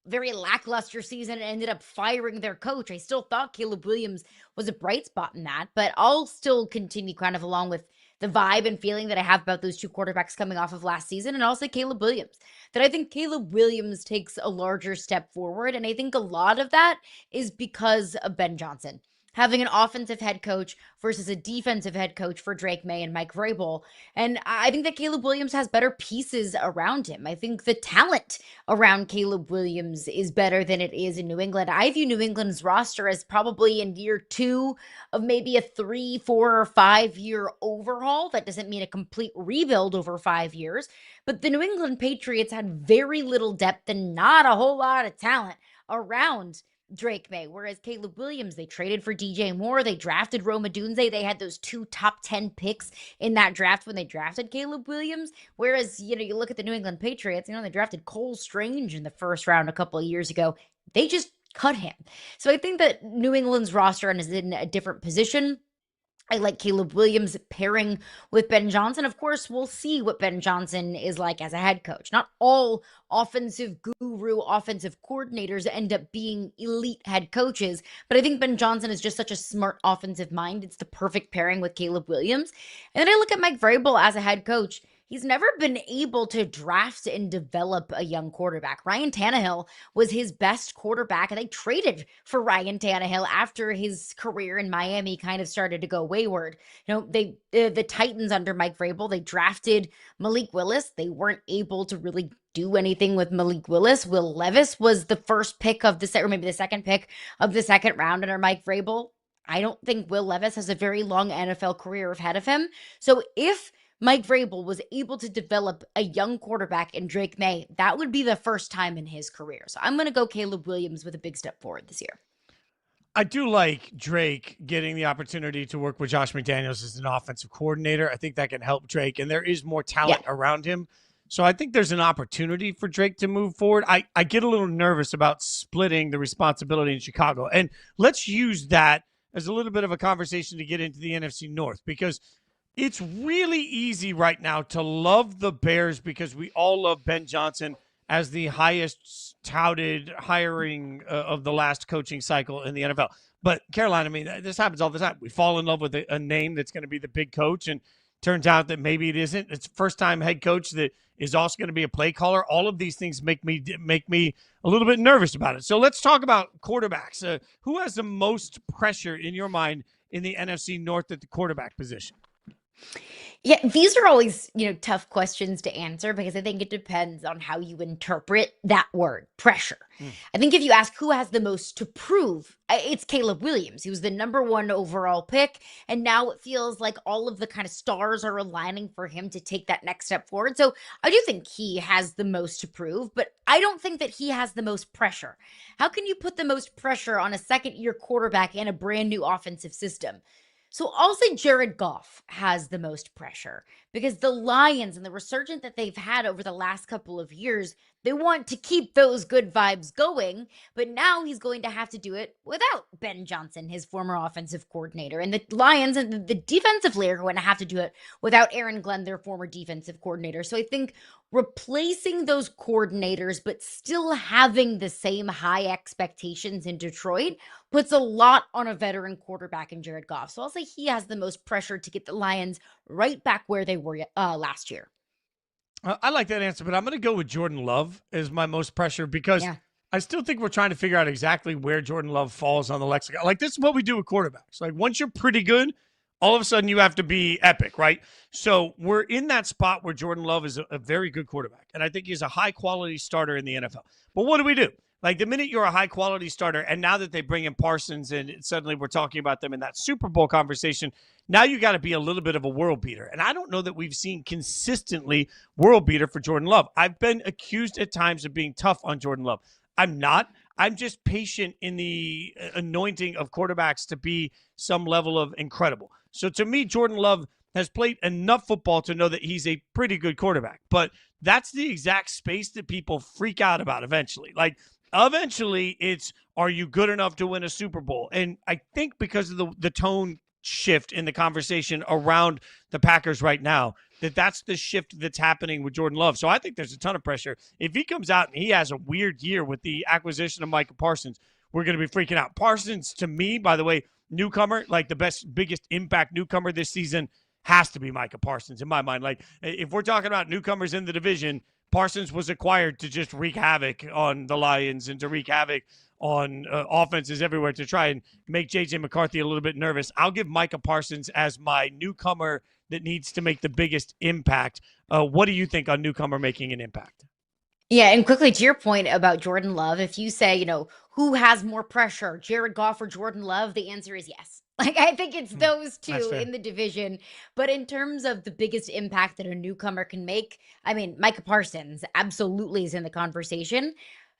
very lackluster season and ended up firing their coach, I still thought Caleb Williams was a bright spot in that. But I'll still continue kind of along with the vibe and feeling that I have about those two quarterbacks coming off of last season, and also Caleb Williams. That I think Caleb Williams takes a larger step forward, and I think a lot of that is because of Ben Johnson. Having an offensive head coach versus a defensive head coach for Drake Maye and Mike Vrabel. And I think that Caleb Williams has better pieces around him. I think the talent around Caleb Williams is better than it is in New England. I view New England's roster as probably in year 2 of maybe a 3, 4, or 5 year overhaul. That doesn't mean a complete rebuild over 5 years. But the New England Patriots had very little depth and not a whole lot of talent around Drake Maye, whereas Caleb Williams, they traded for DJ Moore, they drafted Rome Odunze, they had those 2 top 10 picks in that draft when they drafted Caleb Williams, whereas, you look at the New England Patriots, they drafted Cole Strange in the first round a couple of years ago, they just cut him. So I think that New England's roster is in a different position. I like Caleb Williams pairing with Ben Johnson. Of course, we'll see what Ben Johnson is like as a head coach. Not all offensive guru, offensive coordinators end up being elite head coaches, but I think Ben Johnson is just such a smart offensive mind. It's the perfect pairing with Caleb Williams. And then I look at Mike Vrabel as a head coach. He's never been able to draft and develop a young quarterback. Ryan Tannehill was his best quarterback, and they traded for Ryan Tannehill after his career in Miami kind of started to go wayward. The Titans under Mike Vrabel, they drafted Malik Willis. They weren't able to really do anything with Malik Willis. Will Levis was the first pick of or maybe the second pick of the second round under Mike Vrabel. I don't think Will Levis has a very long NFL career ahead of him. So if Mike Vrabel was able to develop a young quarterback in Drake Maye, that would be the first time in his career. So I'm going to go Caleb Williams with a big step forward this year. I do like Drake getting the opportunity to work with Josh McDaniels as an offensive coordinator. I think that can help Drake, and there is more talent around him. So I think there's an opportunity for Drake to move forward. I get a little nervous about splitting the responsibility in Chicago. And let's use that as a little bit of a conversation to get into the NFC North, because it's really easy right now to love the Bears because we all love Ben Johnson as the highest touted hiring of the last coaching cycle in the NFL. But Caroline, this happens all the time. We fall in love with a name that's going to be the big coach, and turns out that maybe it isn't. It's first-time head coach that is also going to be a play caller. All of these things make me a little bit nervous about it. So let's talk about quarterbacks. Who has the most pressure in your mind in the NFC North at the quarterback position? Yeah, these are always, tough questions to answer because I think it depends on how you interpret that word, pressure. I think if you ask who has the most to prove, it's Caleb Williams. He was the number 1 overall pick, and now it feels like all of the kind of stars are aligning for him to take that next step forward. So I do think he has the most to prove, but I don't think that he has the most pressure. How can you put the most pressure on a second-year quarterback in a brand new offensive system? So I'll say Jared Goff has the most pressure because the Lions and the resurgence that they've had over the last couple of years, they want to keep those good vibes going, but now he's going to have to do it without Ben Johnson, his former offensive coordinator. And the Lions and the defensively are going to have to do it without Aaron Glenn, their former defensive coordinator. So I think replacing those coordinators, but still having the same high expectations in Detroit puts a lot on a veteran quarterback in Jared Goff. So I'll say he has the most pressure to get the Lions right back where they were last year. I like that answer, but I'm going to go with Jordan Love as my most pressure because I still think we're trying to figure out exactly where Jordan Love falls on the lexicon. Like, this is what we do with quarterbacks. Like, once you're pretty good, all of a sudden you have to be epic, right? So we're in that spot where Jordan Love is a very good quarterback, and I think he's a high-quality starter in the NFL. But what do? Like, the minute you're a high-quality starter, and now that they bring in Parsons and suddenly we're talking about them in that Super Bowl conversation, now you got to be a little bit of a world beater. And I don't know that we've seen consistently world beater for Jordan Love. I've been accused at times of being tough on Jordan Love. I'm not. I'm just patient in the anointing of quarterbacks to be some level of incredible. So to me, Jordan Love has played enough football to know that he's a pretty good quarterback. But that's the exact space that people freak out about eventually. Like, eventually, it's, are you good enough to win a Super Bowl? And I think because of the tone shift in the conversation around the Packers right now, that's the shift that's happening with Jordan Love. So I think there's a ton of pressure. If he comes out and he has a weird year with the acquisition of Micah Parsons, we're going to be freaking out. Parsons, to me, by the way, newcomer, like the biggest impact newcomer this season has to be Micah Parsons in my mind. Like, if we're talking about newcomers in the division, Parsons was acquired to just wreak havoc on the Lions and to wreak havoc on offenses everywhere to try and make J.J. McCarthy a little bit nervous. I'll give Micah Parsons as my newcomer that needs to make the biggest impact. What do you think on newcomer making an impact? Yeah, and quickly to your point about Jordan Love, if you say, who has more pressure, Jared Goff or Jordan Love, the answer is yes. Like, I think it's those two in the division. But in terms of the biggest impact that a newcomer can make, I mean, Micah Parsons absolutely is in the conversation.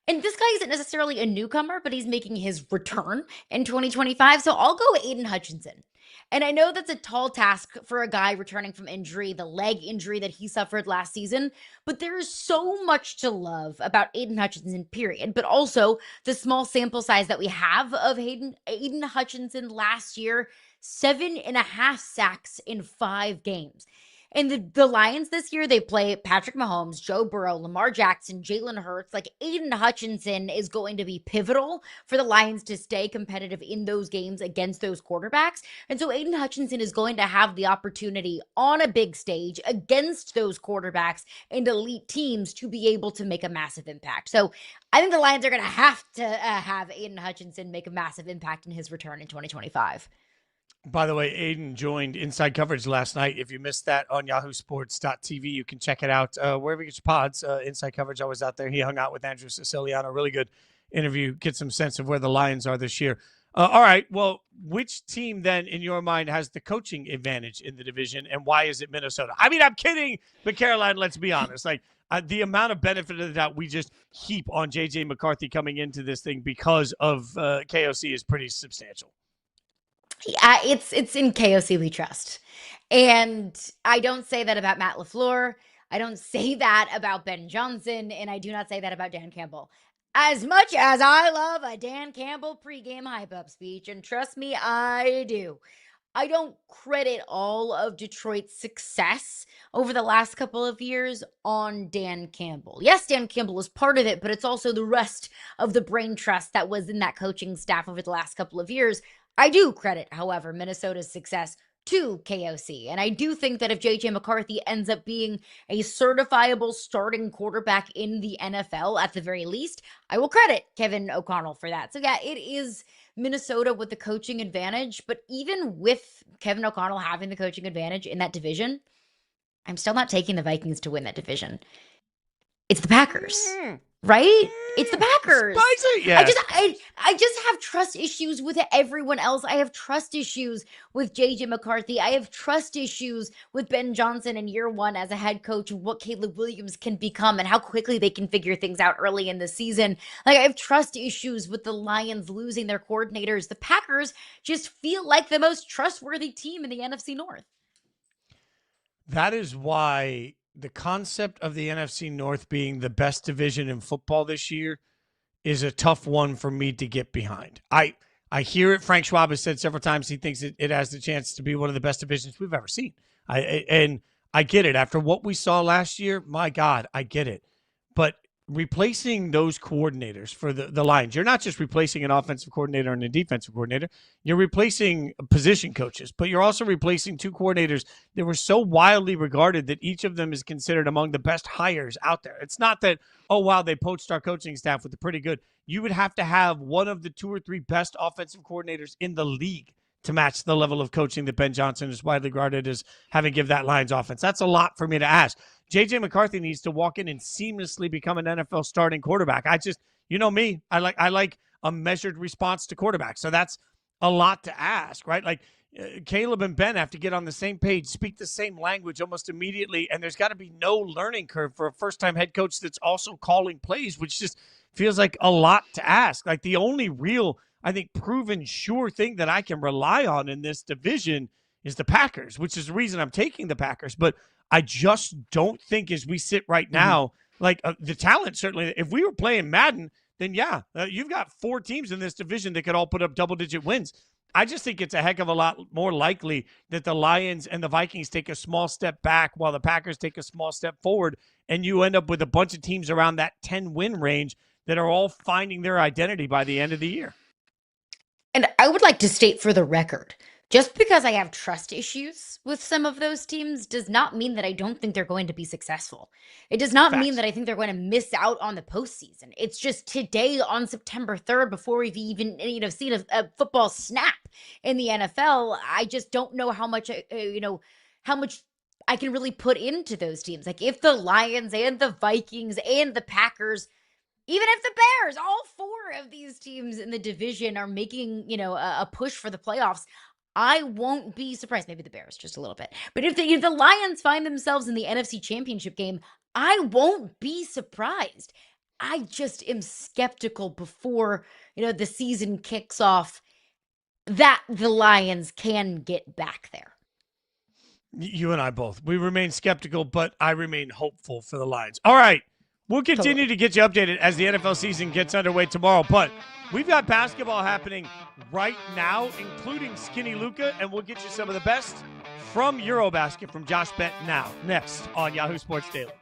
And this guy isn't necessarily a newcomer, but he's making his return in 2025. So I'll go Aiden Hutchinson. And I know that's a tall task for a guy returning from injury, the leg injury that he suffered last season. But there is so much to love about Aiden Hutchinson, period. But also the small sample size that we have of Aiden Hutchinson last year, 7.5 sacks in 5 games. And the Lions this year, they play Patrick Mahomes, Joe Burrow, Lamar Jackson, Jalen Hurts. Like, Aiden Hutchinson is going to be pivotal for the Lions to stay competitive in those games against those quarterbacks. And so Aiden Hutchinson is going to have the opportunity on a big stage against those quarterbacks and elite teams to be able to make a massive impact. So I think the Lions are going to have Aiden Hutchinson make a massive impact in his return in 2025. By the way, Aiden joined Inside Coverage last night. If you missed that on yahoosports.tv, you can check it out wherever you get your pods. Inside Coverage always out there. He hung out with Andrew Siciliano. Really good interview. Get some sense of where the Lions are this year. All right. Well, which team then, in your mind, has the coaching advantage in the division, and why is it Minnesota? I mean, I'm kidding, but Caroline, let's be honest. Like, the amount of benefit of the doubt we just heap on J.J. McCarthy coming into this thing because of KOC is pretty substantial. Yeah, it's in KOC we trust. And I don't say that about Matt LaFleur. I don't say that about Ben Johnson. And I do not say that about Dan Campbell. As much as I love a Dan Campbell pregame hype-up speech, and trust me, I do, I don't credit all of Detroit's success over the last couple of years on Dan Campbell. Yes, Dan Campbell is part of it, but it's also the rest of the brain trust that was in that coaching staff over the last couple of years. I do credit, however, Minnesota's success to KOC. And I do think that if J.J. McCarthy ends up being a certifiable starting quarterback in the NFL at the very least, I will credit Kevin O'Connell for that. So yeah, it is Minnesota with the coaching advantage. But even with Kevin O'Connell having the coaching advantage in that division, I'm still not taking the Vikings to win that division. It's the Packers. Right? It's the Packers. Spicy, yeah. I just have trust issues with everyone else. I have trust issues with J.J. McCarthy. I have trust issues with Ben Johnson in year one as a head coach and what Caleb Williams can become and how quickly they can figure things out early in the season. Like, I have trust issues with the Lions losing their coordinators. The Packers just feel like the most trustworthy team in the NFC North. That is why the concept of the NFC North being the best division in football this year is a tough one for me to get behind. I hear it. Frank Schwab has said several times he thinks it has the chance to be one of the best divisions we've ever seen. And I get it. After what we saw last year, my God, I get it. But replacing those coordinators for the Lions, you're not just replacing an offensive coordinator and a defensive coordinator. You're replacing position coaches, but you're also replacing two coordinators that were so wildly regarded that each of them is considered among the best hires out there. It's not that, oh, wow, they poached our coaching staff with the pretty good. You would have to have one of the 2 or 3 best offensive coordinators in the league to match the level of coaching that Ben Johnson is widely regarded as having give that Lions offense. That's a lot for me to ask. J.J. McCarthy needs to walk in and seamlessly become an NFL starting quarterback. I just, you know me, I like a measured response to quarterback. So that's a lot to ask, right? Like Caleb and Ben have to get on the same page, speak the same language almost immediately, and there's got to be no learning curve for a first-time head coach that's also calling plays, which just feels like a lot to ask. Like the only real, I think, proven sure thing that I can rely on in this division is the Packers, which is the reason I'm taking the Packers. But I just don't think as we sit right now, like the talent, certainly, if we were playing Madden, then yeah, you've got 4 teams in this division that could all put up double-digit wins. I just think it's a heck of a lot more likely that the Lions and the Vikings take a small step back while the Packers take a small step forward, and you end up with a bunch of teams around that 10-win range that are all finding their identity by the end of the year. And I would like to state for the record, just because I have trust issues with some of those teams does not mean that I don't think they're going to be successful. It does not mean that I think they're going to miss out on the postseason. It's just today on September 3rd, before we've even seen a football snap in the NFL, I just don't know how much how much I can really put into those teams. Like if the Lions and the Vikings and the Packers, even if the Bears, all 4 of these teams in the division are making, a push for the playoffs, I won't be surprised. Maybe the Bears just a little bit. But if the Lions find themselves in the NFC Championship game, I won't be surprised. I just am skeptical before, the season kicks off that the Lions can get back there. You and I both. We remain skeptical, but I remain hopeful for the Lions. All right. We'll continue to get you updated as the NFL season gets underway tomorrow, but we've got basketball happening right now, including Skinny Luka, and we'll get you some of the best from EuroBasket from Josh Bett now, next on Yahoo Sports Daily.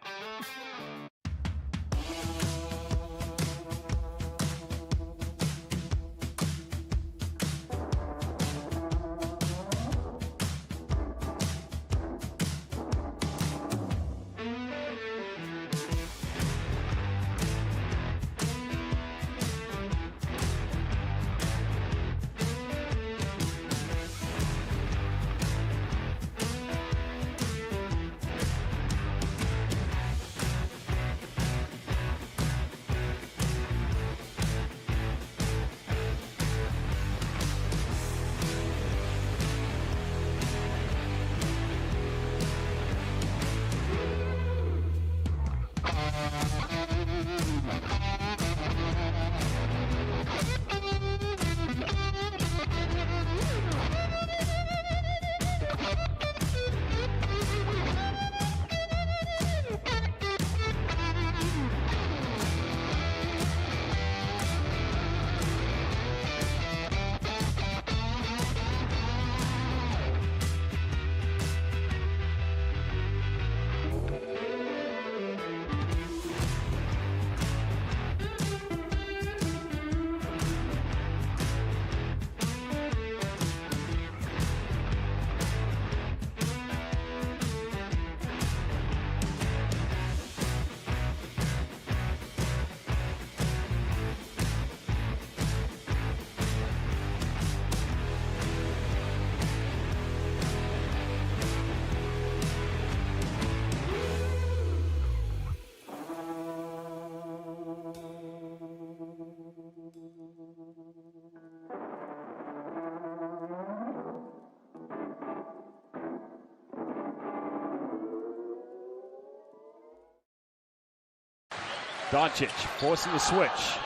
Doncic forcing the switch.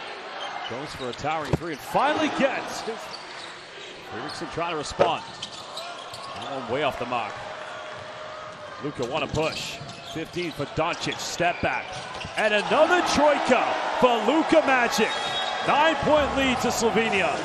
Goes for a towering 3 and finally gets. Fredrickson trying to respond. That one way off the mark. Luka want to push. 15 for Doncic. Step back. And another troika for Luka Magic. 9-point lead to Slovenia.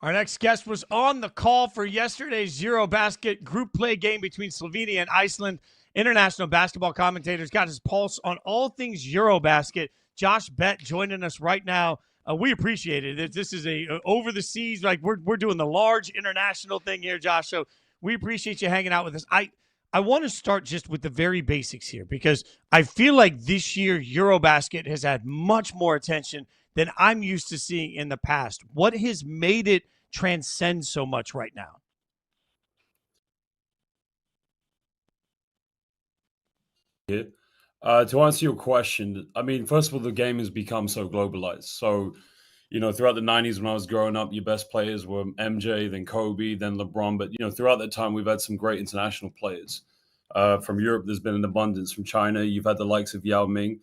Our next guest was on the call for yesterday's EuroBasket group play game between Slovenia and Iceland. International basketball commentators got his pulse on all things EuroBasket. Josh Bett joining us right now. We appreciate it. This is a over the seas, like we're doing the large international thing here, Josh. So we appreciate you hanging out with us. I want to start just with the very basics here because I feel like this year EuroBasket has had much more attention than I'm used to seeing in the past. What has made it transcend so much right now? To answer your question, I mean, first of all, the game has become so globalized. So, throughout the 90s when I was growing up, your best players were MJ, then Kobe, then LeBron. But, throughout that time, we've had some great international players. From Europe, there's been an abundance. From China, you've had the likes of Yao Ming.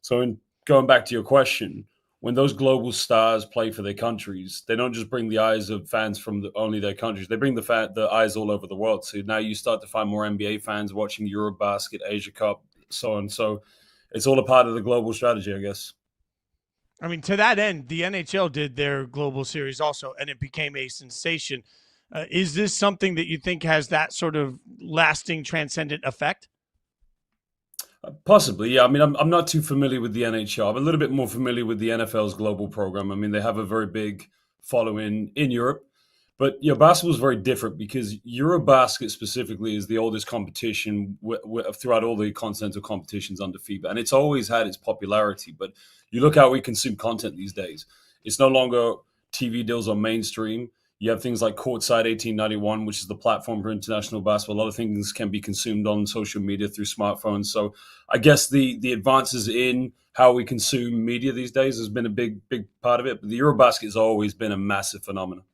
So in going back to your question, when those global stars play for their countries, they don't just bring the eyes of fans from only their countries. They bring the eyes all over the world. So now you start to find more NBA fans watching EuroBasket, Asia Cup, so on. So it's all a part of the global strategy, I guess. I mean, to that end, the NHL did their global series also, and it became a sensation. Is this something that you think has that sort of lasting, transcendent effect? Possibly, yeah. I mean, I'm not too familiar with the NHL. I'm a little bit more familiar with the NFL's global program. I mean, they have a very big following in Europe. But, basketball is very different because EuroBasket specifically is the oldest competition throughout all the continental competitions under FIBA. And it's always had its popularity. But you look how we consume content these days. It's no longer TV deals on mainstream. You have things like Courtside 1891, which is the platform for international basketball. A lot of things can be consumed on social media through smartphones. So I guess the advances in how we consume media these days has been a big part of it. But the EuroBasket has always been a massive phenomenon.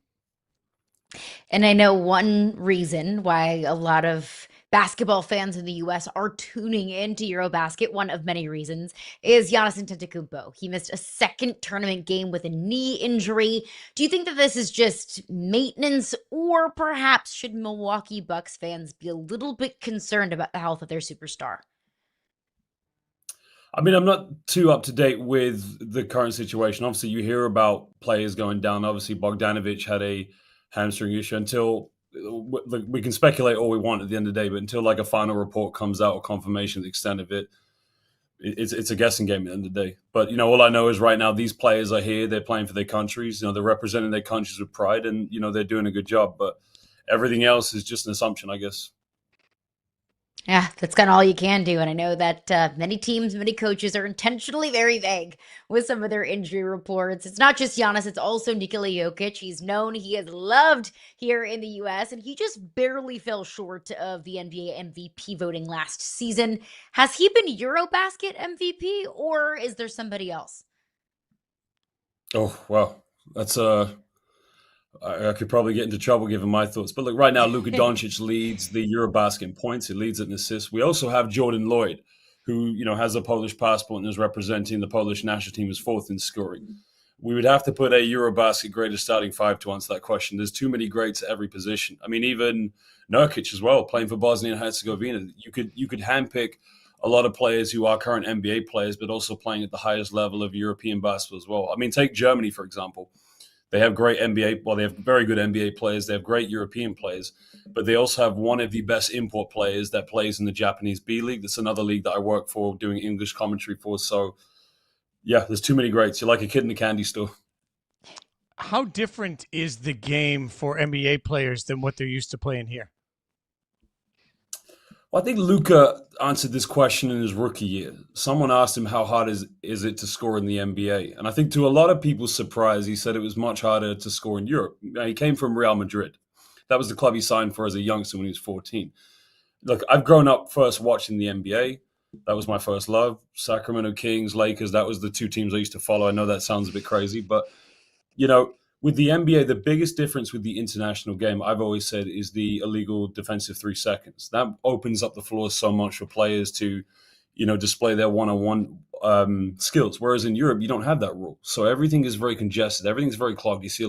And I know one reason why a lot of basketball fans in the US are tuning into EuroBasket, one of many reasons, is Giannis Antetokounmpo. He missed a second tournament game with a knee injury. Do you think that this is just maintenance, or perhaps should Milwaukee Bucks fans be a little bit concerned about the health of their superstar? I mean, I'm not too up to date with the current situation. Obviously, you hear about players going down. Obviously, Bogdanovic had a hamstring issue. Until we can speculate all we want at the end of the day, but until like a final report comes out or confirmation of the extent of it, it's a guessing game at the end of the day. But all I know is right now these players are here. They're playing for their countries. They're representing their countries with pride, and they're doing a good job. But everything else is just an assumption, I guess. Yeah, that's kind of all you can do. And I know that many teams, many coaches are intentionally very vague with some of their injury reports. It's not just Giannis, it's also Nikola Jokic. He's known, he is loved here in the U.S., and he just barely fell short of the NBA MVP voting last season. Has he been EuroBasket MVP, or is there somebody else? Oh, well, that's I could probably get into trouble given my thoughts. But look, right now, Luka Doncic leads the EuroBasket in points. He leads it in assists. We also have Jordan Lloyd, who, has a Polish passport and is representing the Polish national team as fourth in scoring. We would have to put a EuroBasket greatest starting five to answer that question. There's too many greats at every position. I mean, even Nurkic as well, playing for Bosnia and Herzegovina. You could handpick a lot of players who are current NBA players, but also playing at the highest level of European basketball as well. I mean, take Germany, for example. They have great NBA. Well, they have very good NBA players. They have great European players, but they also have one of the best import players that plays in the Japanese B League. That's another league that I work for, doing English commentary for. So, yeah, there's too many greats. You're like a kid in a candy store. How different is the game for NBA players than what they're used to playing here? Well, I think Luka answered this question in his rookie year. Someone asked him how hard is it to score in the NBA. And I think to a lot of people's surprise, he said it was much harder to score in Europe. He came from Real Madrid. That was the club he signed for as a youngster when he was 14. Look, I've grown up first watching the NBA. That was my first love. Sacramento Kings, Lakers, that was the two teams I used to follow. I know that sounds a bit crazy, but, with the NBA, the biggest difference with the international game, I've always said, is the illegal defensive 3 seconds. That opens up the floor so much for players to, display their one-on-one skills. Whereas in Europe, you don't have that rule. So everything is very congested. Everything's very clogged. You see a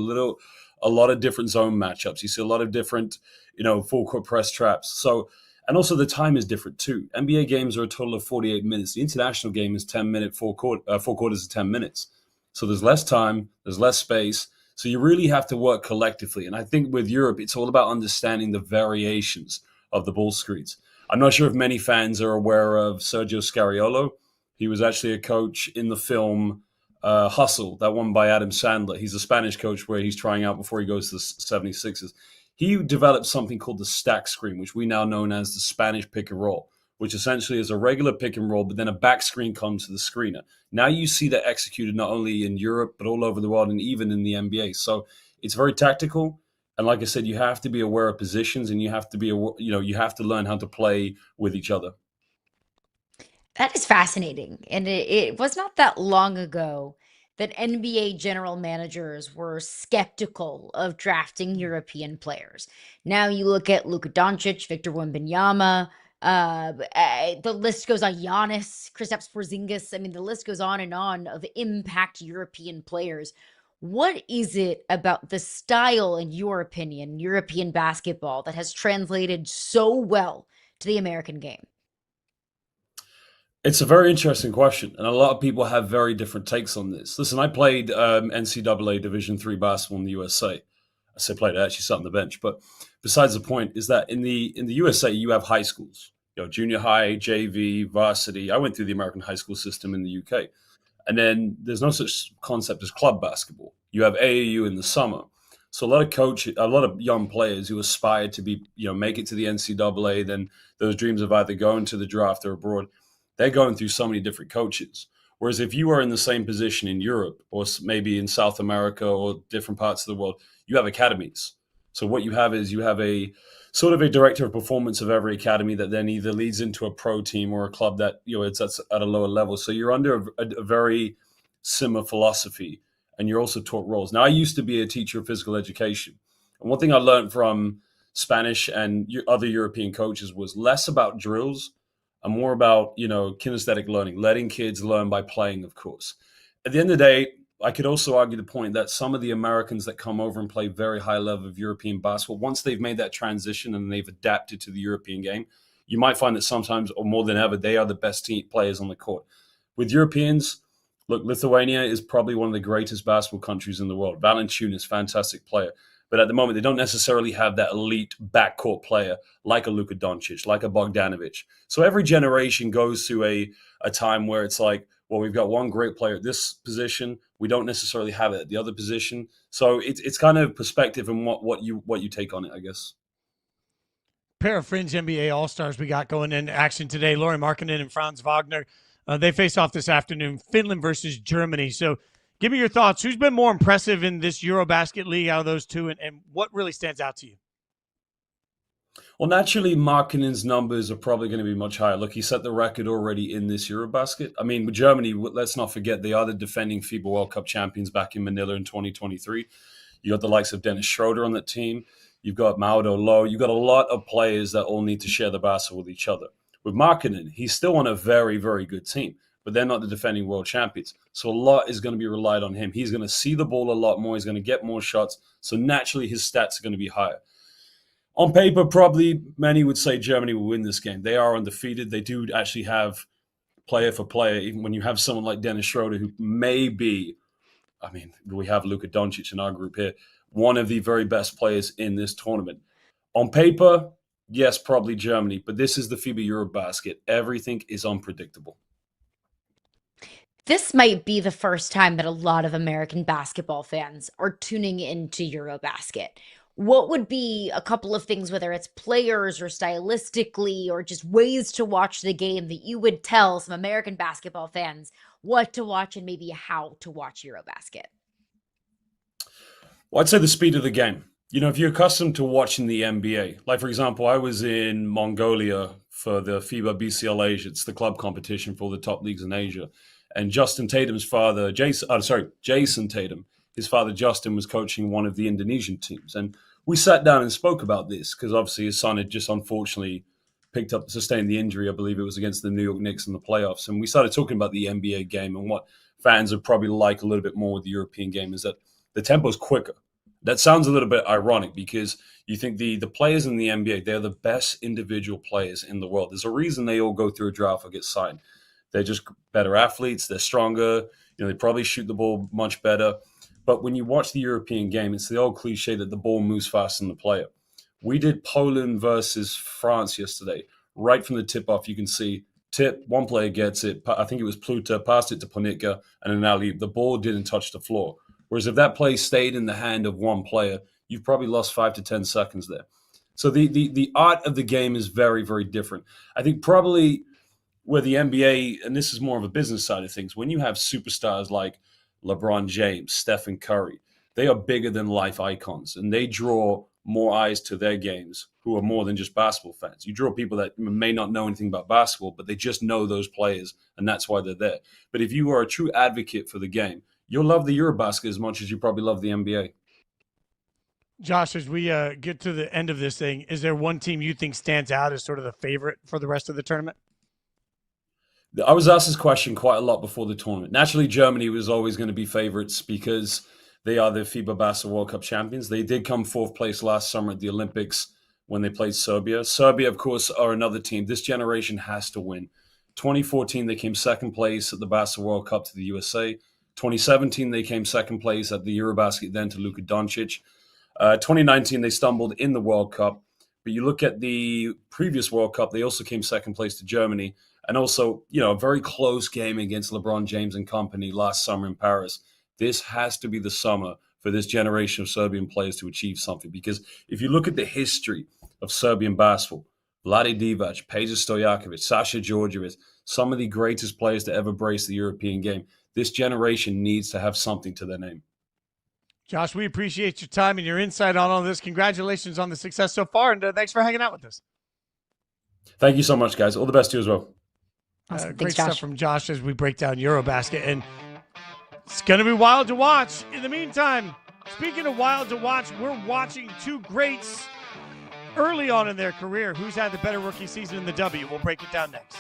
lot of different zone matchups. You see a lot of different, full court press traps. So, and also the time is different too. NBA games are a total of 48 minutes. The international game is 10-minute, four quarters of 10 minutes. So there's less time, there's less space. So you really have to work collectively. And I think with Europe, it's all about understanding the variations of the ball screens. I'm not sure if many fans are aware of Sergio Scariolo. He was actually a coach in the film Hustle, that one by Adam Sandler. He's a Spanish coach where he's trying out before he goes to the 76ers. He developed something called the stack screen, which we now know as the Spanish pick and roll, which essentially is a regular pick and roll, but then a back screen comes to the screener. Now you see that executed not only in Europe, but all over the world and even in the NBA. So It's very tactical. And like I said, you have to be aware of positions, and you have to be, you have to learn how to play with each other. That is fascinating. And it was not that long ago that NBA general managers were skeptical of drafting European players. Now you look at Luka Doncic, Victor Wembanyama, the list goes on, Giannis, Kristaps Porzingis. I mean, the list goes on of impact European players. What is it about the style, in your opinion, European basketball that has translated so well to the American game? It's a very interesting question, and a lot of people have very different takes on this. Listen, I played NCAA Division III basketball in the USA. I say played, I actually sat on the bench. But besides the point is that in the USA, you have high schools, junior high, JV, varsity. I went through the American high school system in the UK. And then there's no such concept as club basketball. You have AAU in the summer. So a lot of young players who aspire to be, make it to the NCAA, then those dreams of either going to the draft or abroad, they're going through so many different coaches. Whereas if you are in the same position in Europe or maybe in South America or different parts of the world, you have academies. So what you have is you have a sort of a director of performance of every academy that then either leads into a pro team or a club that, it's at a lower level. So you're under a very similar philosophy, and you're also taught roles. Now, I used to be a teacher of physical education. And one thing I learned from Spanish and other European coaches was less about drills and more about, kinesthetic learning, letting kids learn by playing, of course. At the end of the day, I could also argue the point that some of the Americans that come over and play very high level of European basketball, once they've made that transition and they've adapted to the European game, you might find that sometimes, or more than ever, they are the best team players on the court. With Europeans, look, Lithuania is probably one of the greatest basketball countries in the world. Valanciunas, fantastic player. But at the moment, they don't necessarily have that elite backcourt player like a Luka Doncic, like a Bogdanovic. So every generation goes through a time where it's like, well, we've got one great player at this position. We don't necessarily have it at the other position. So it's kind of perspective and what you take on it, I guess. Pair of fringe NBA All-Stars we got going in action today. Lauri Markkanen and Franz Wagner. They face off this afternoon, Finland versus Germany. So give me your thoughts. Who's been more impressive in this EuroBasket league out of those two, and what really stands out to you? Well, naturally, Markkanen's numbers are probably going to be much higher. Look, he set the record already in this EuroBasket. I mean, with Germany, let's not forget, they are the defending FIBA World Cup champions back in Manila in 2023. You got the likes of Dennis Schroeder on that team. You've got Maodo Lowe. You've got a lot of players that all need to share the basketball with each other. With Markkanen, he's still on a very, very good team, but they're not the defending world champions. So a lot is going to be relied on him. He's going to see the ball a lot more. He's going to get more shots. So naturally, his stats are going to be higher. On paper, probably many would say Germany will win this game. They are undefeated. They do actually have player for player, even when you have someone like Dennis Schroeder, who may be, we have Luka Doncic in our group here, one of the very best players in this tournament. On paper, yes, probably Germany, but this is the FIBA EuroBasket. Everything is unpredictable. This might be the first time that a lot of American basketball fans are tuning into EuroBasket. What would be a couple of things, whether it's players or stylistically or just ways to watch the game, that you would tell some American basketball fans what to watch and maybe how to watch EuroBasket? Well, I'd say the speed of the game. If you're accustomed to watching the NBA, like, for example, I was in Mongolia for the FIBA BCL Asia. It's the club competition for all the top leagues in Asia. And Jason Tatum's father, his father, Justin, was coaching one of the Indonesian teams. And we sat down and spoke about this because obviously his son had just unfortunately sustained the injury. I believe it was against the New York Knicks in the playoffs. And we started talking about the NBA game, and what fans would probably like a little bit more with the European game is that the tempo is quicker. That sounds a little bit ironic because you think the players in the NBA, they're the best individual players in the world. There's a reason they all go through a draft or get signed. They're just better athletes. They're stronger. They probably shoot the ball much better. But when you watch the European game, it's the old cliche that the ball moves faster than the player. We did Poland versus France yesterday. Right from the tip-off, you can see one player gets it. I think it was Pluta, passed it to Ponitka, and an alley-oop. The ball didn't touch the floor. Whereas if that play stayed in the hand of one player, you've probably lost 5 to 10 seconds there. So the art of the game is very, very different. I think probably where the NBA, and this is more of a business side of things, when you have superstars like LeBron James, Stephen Curry, they are bigger than life icons, and they draw more eyes to their games who are more than just basketball fans. You draw people that may not know anything about basketball, but they just know those players, and that's why they're there. But if you are a true advocate for the game, you'll love the EuroBasket as much as you probably love the NBA. Josh, as we get to the end of this thing, is there one team you think stands out as sort of the favorite for the rest of the tournament? I was asked this question quite a lot before the tournament. Naturally, Germany was always going to be favorites because they are the FIBA Basketball World Cup champions. They did come fourth place last summer at the Olympics when they played Serbia. Serbia, of course, are another team. This generation has to win. 2014, they came second place at the Basketball World Cup to the USA. 2017, they came second place at the EuroBasket then to Luka Doncic. 2019, they stumbled in the World Cup. But you look at the previous World Cup, they also came second place to Germany. And also, a very close game against LeBron James and company last summer in Paris. This has to be the summer for this generation of Serbian players to achieve something. Because if you look at the history of Serbian basketball, Vlade Divac, Peja Stojakovic, Sasha Djordjevic, some of the greatest players to ever brace the European game, this generation needs to have something to their name. Josh, we appreciate your time and your insight on all this. Congratulations on the success so far, and thanks for hanging out with us. Thank you so much, guys. All the best to you as well. Awesome. Great Thanks, Josh. stuff from Josh as we break down EuroBasket, and it's going to be wild to watch. In the meantime, speaking of wild to watch, we're watching two greats early on in their career. Who's had the better rookie season in the W? We'll break it down next.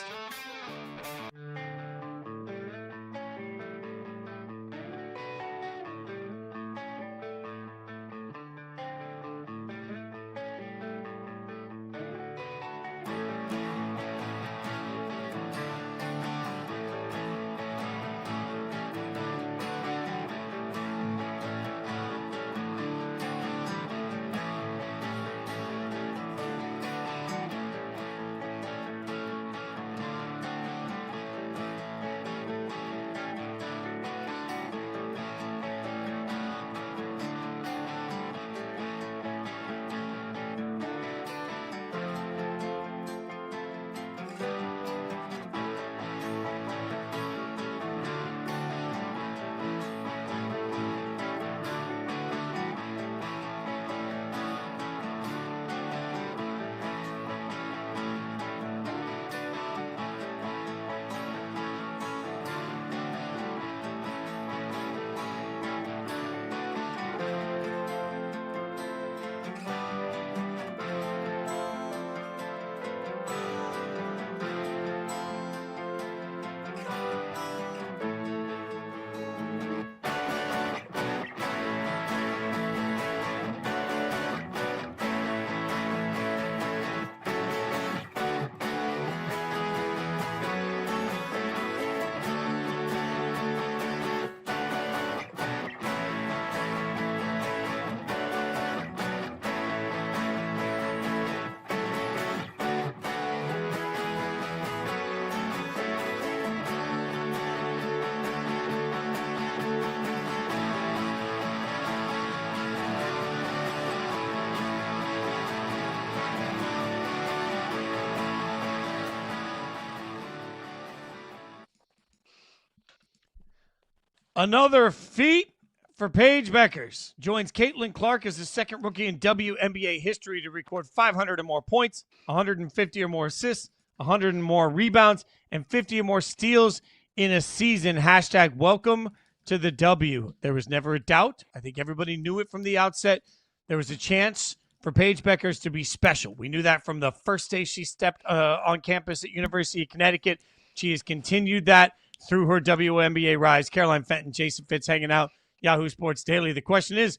Another feat for Paige Bueckers. Joins Caitlin Clark as the second rookie in WNBA history to record 500 or more points, 150 or more assists, 100 and more rebounds, and 50 or more steals in a season. Hashtag welcome to the W. There was never a doubt. I think everybody knew it from the outset. There was a chance for Paige Bueckers to be special. We knew that from the first day she stepped on campus at University of Connecticut. She has continued that through her WNBA rise. Caroline Fenton, Jason Fitz hanging out, Yahoo Sports Daily. The question is,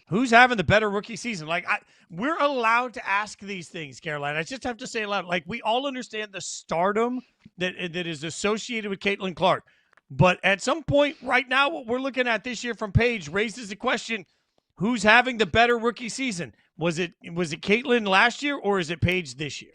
who's having the better rookie season? We're allowed to ask these things, Caroline. I just have to say it loud. We all understand the stardom that is associated with Caitlin Clark. But at some point right now, what we're looking at this year from Paige raises the question, who's having the better rookie season? Was it Caitlin last year, or is it Paige this year?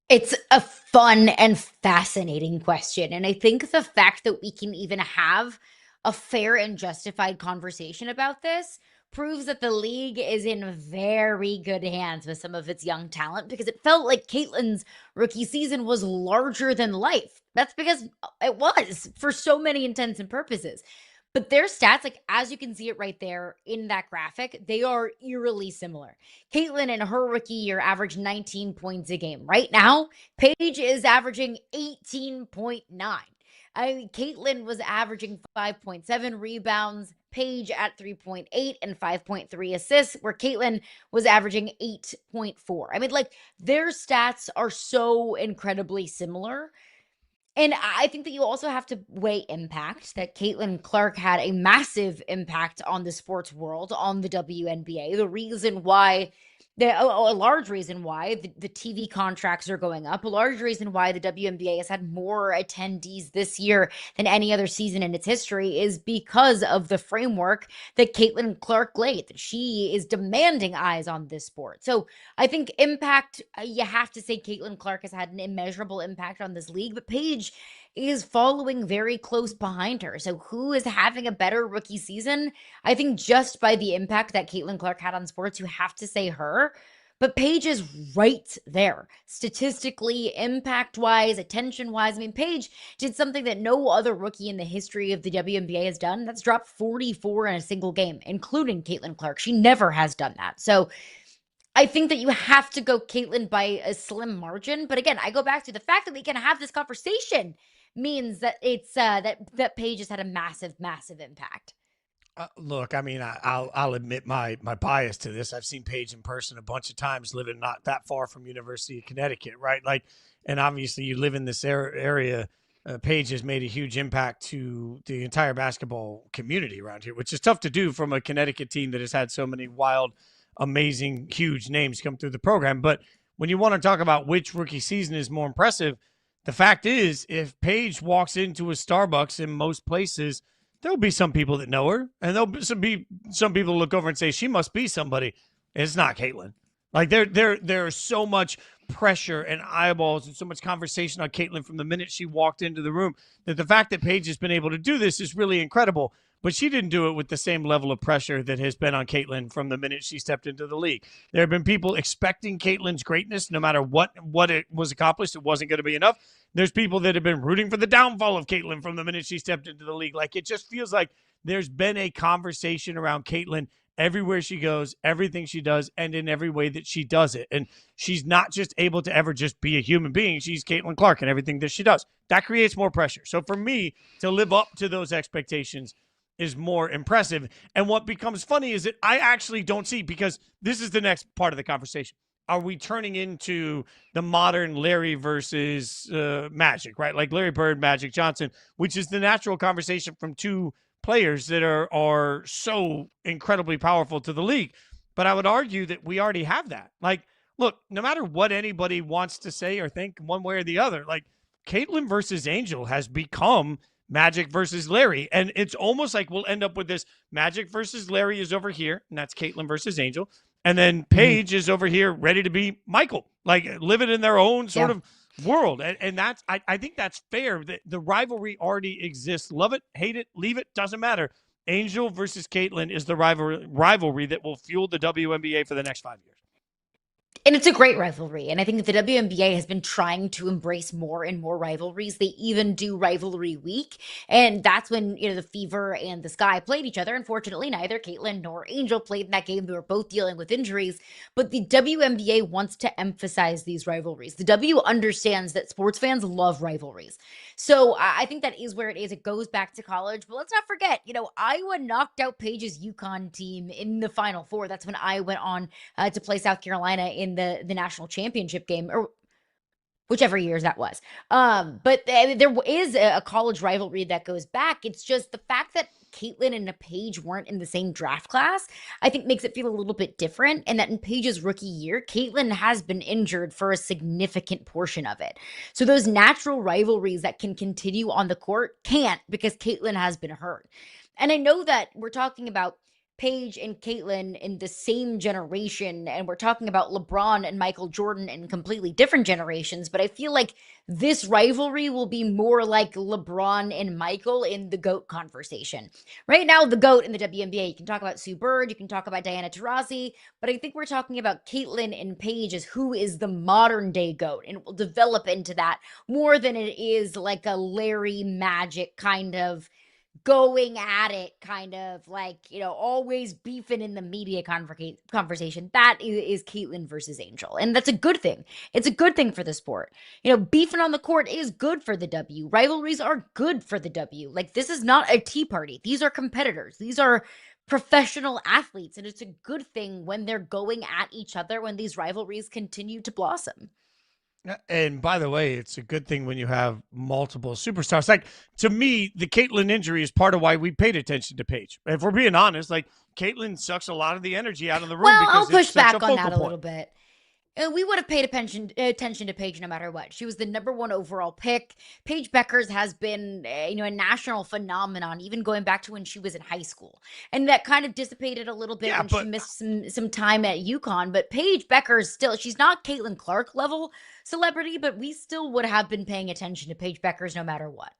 It's a fun and fascinating question. And I think the fact that we can even have a fair and justified conversation about this proves that the league is in very good hands with some of its young talent, because it felt like Caitlin's rookie season was larger than life. That's because it was, for so many intents and purposes. But their stats, like as you can see it right there in that graphic, they are eerily similar. Caitlin in her rookie year averaged 19 points a game. Right now, Paige is averaging 18.9. I mean, Caitlin was averaging 5.7 rebounds, Paige at 3.8 and 5.3 assists, where Caitlin was averaging 8.4. I mean, like their stats are so incredibly similar. And I think that you also have to weigh impact, that Caitlin Clark had a massive impact on the sports world, on the WNBA. The reason why, a large reason why the TV contracts are going up, a large reason why the WNBA has had more attendees this year than any other season in its history is because of the framework that Caitlin Clark laid, that she is demanding eyes on this sport. So I think impact, you have to say Caitlin Clark has had an immeasurable impact on this league, but Paige is following very close behind her. So who is having a better rookie season? I think just by the impact that Caitlin Clark had on sports, you have to say her. But Paige is right there, statistically, impact-wise, attention-wise. I mean, Paige did something that no other rookie in the history of the WNBA has done. That's dropped 44 in a single game, including Caitlin Clark. She never has done that. So I think that you have to go Caitlin by a slim margin. But again, I go back to the fact that we can have this conversation means that it's that Paige has had a massive impact. Look, I mean, I'll admit my bias to this. I've seen Paige in person a bunch of times, living not that far from University of Connecticut, right? Like, and obviously you live in this area. Paige has made a huge impact to the entire basketball community around here, which is tough to do from a Connecticut team that has had so many wild, amazing, huge names come through the program. But when you want to talk about which rookie season is more impressive, the fact is, if Paige walks into a Starbucks in most places, there'll be some people that know her, and there'll be some people look over and say she must be somebody. It's not Caitlin. Like there's so much pressure and eyeballs and so much conversation on Caitlin from the minute she walked into the room that the fact that Paige has been able to do this is really incredible. But she didn't do it with the same level of pressure that has been on Caitlin from the minute she stepped into the league. There have been people expecting Caitlin's greatness, no matter what it was accomplished. It wasn't going to be enough. There's people that have been rooting for the downfall of Caitlin from the minute she stepped into the league. Like, it just feels like there's been a conversation around Caitlin everywhere she goes, everything she does, and in every way that she does it. And she's not just able to ever just be a human being. She's Caitlin Clark and everything that she does. That creates more pressure. So for me to live up to those expectations is more impressive. And what becomes funny is that I actually don't see, because this is the next part of the conversation. Are we turning into the modern Larry versus Magic, right? Like Larry Bird, Magic Johnson, which is the natural conversation from two players that are so incredibly powerful to the league. But I would argue that we already have that. Like, look, no matter what anybody wants to say or think one way or the other, like Caitlin versus Angel has become Magic versus Larry. And it's almost like we'll end up with this Magic versus Larry is over here, and that's Caitlin versus Angel. And then Paige is over here ready to be Michael, like living in their own sort of world. And that's, I think that's fair. The rivalry already exists. Love it, hate it, leave it, doesn't matter. Angel versus Caitlin is the rivalry that will fuel the WNBA for the next 5 years. And it's a great rivalry. And I think the WNBA has been trying to embrace more and more rivalries. They even do rivalry week. And that's when, the Fever and the Sky played each other. Unfortunately, neither Caitlin nor Angel played in that game. They were both dealing with injuries. But the WNBA wants to emphasize these rivalries. The W understands that sports fans love rivalries. So I think that is where it is. It goes back to college. But let's not forget, Iowa knocked out Paige's UConn team in the Final Four. That's when I went on to play South Carolina in the national championship game, or whichever years that was. But there is a college rivalry that goes back. It's just the fact that Caitlin and Paige weren't in the same draft class, I think makes it feel a little bit different. And that in Paige's rookie year, Caitlin has been injured for a significant portion of it. So those natural rivalries that can continue on the court can't, because Caitlin has been hurt. And I know that we're talking about Paige and Caitlin in the same generation, and we're talking about LeBron and Michael Jordan in completely different generations, but I feel like this rivalry will be more like LeBron and Michael in the GOAT conversation. Right now, the GOAT in the WNBA, you can talk about Sue Bird, you can talk about Diana Taurasi, but I think we're talking about Caitlin and Paige as who is the modern day GOAT, and it will develop into that more than it is like a Larry Magic kind of going at it, kind of like, always beefing in the media conversation. That is Caitlin versus Angel. And that's a good thing. It's a good thing for the sport. Beefing on the court is good for the W. Rivalries are good for the W. Like, this is not a tea party. These are competitors. These are professional athletes. And it's a good thing when they're going at each other, when these rivalries continue to blossom. And by the way, it's a good thing when you have multiple superstars. Like, to me, the Caitlin injury is part of why we paid attention to Paige. If we're being honest, like, Caitlin sucks a lot of the energy out of the room. Well, because I'll push it's such back a on that a focal little bit. We would have paid attention to Paige no matter what. She was the #1 overall pick. Paige Bueckers has been, a national phenomenon, even going back to when she was in high school. And that kind of dissipated a little bit when she missed some time at UConn. But Paige Bueckers still, she's not Caitlin Clark level celebrity, but we still would have been paying attention to Paige Bueckers no matter what.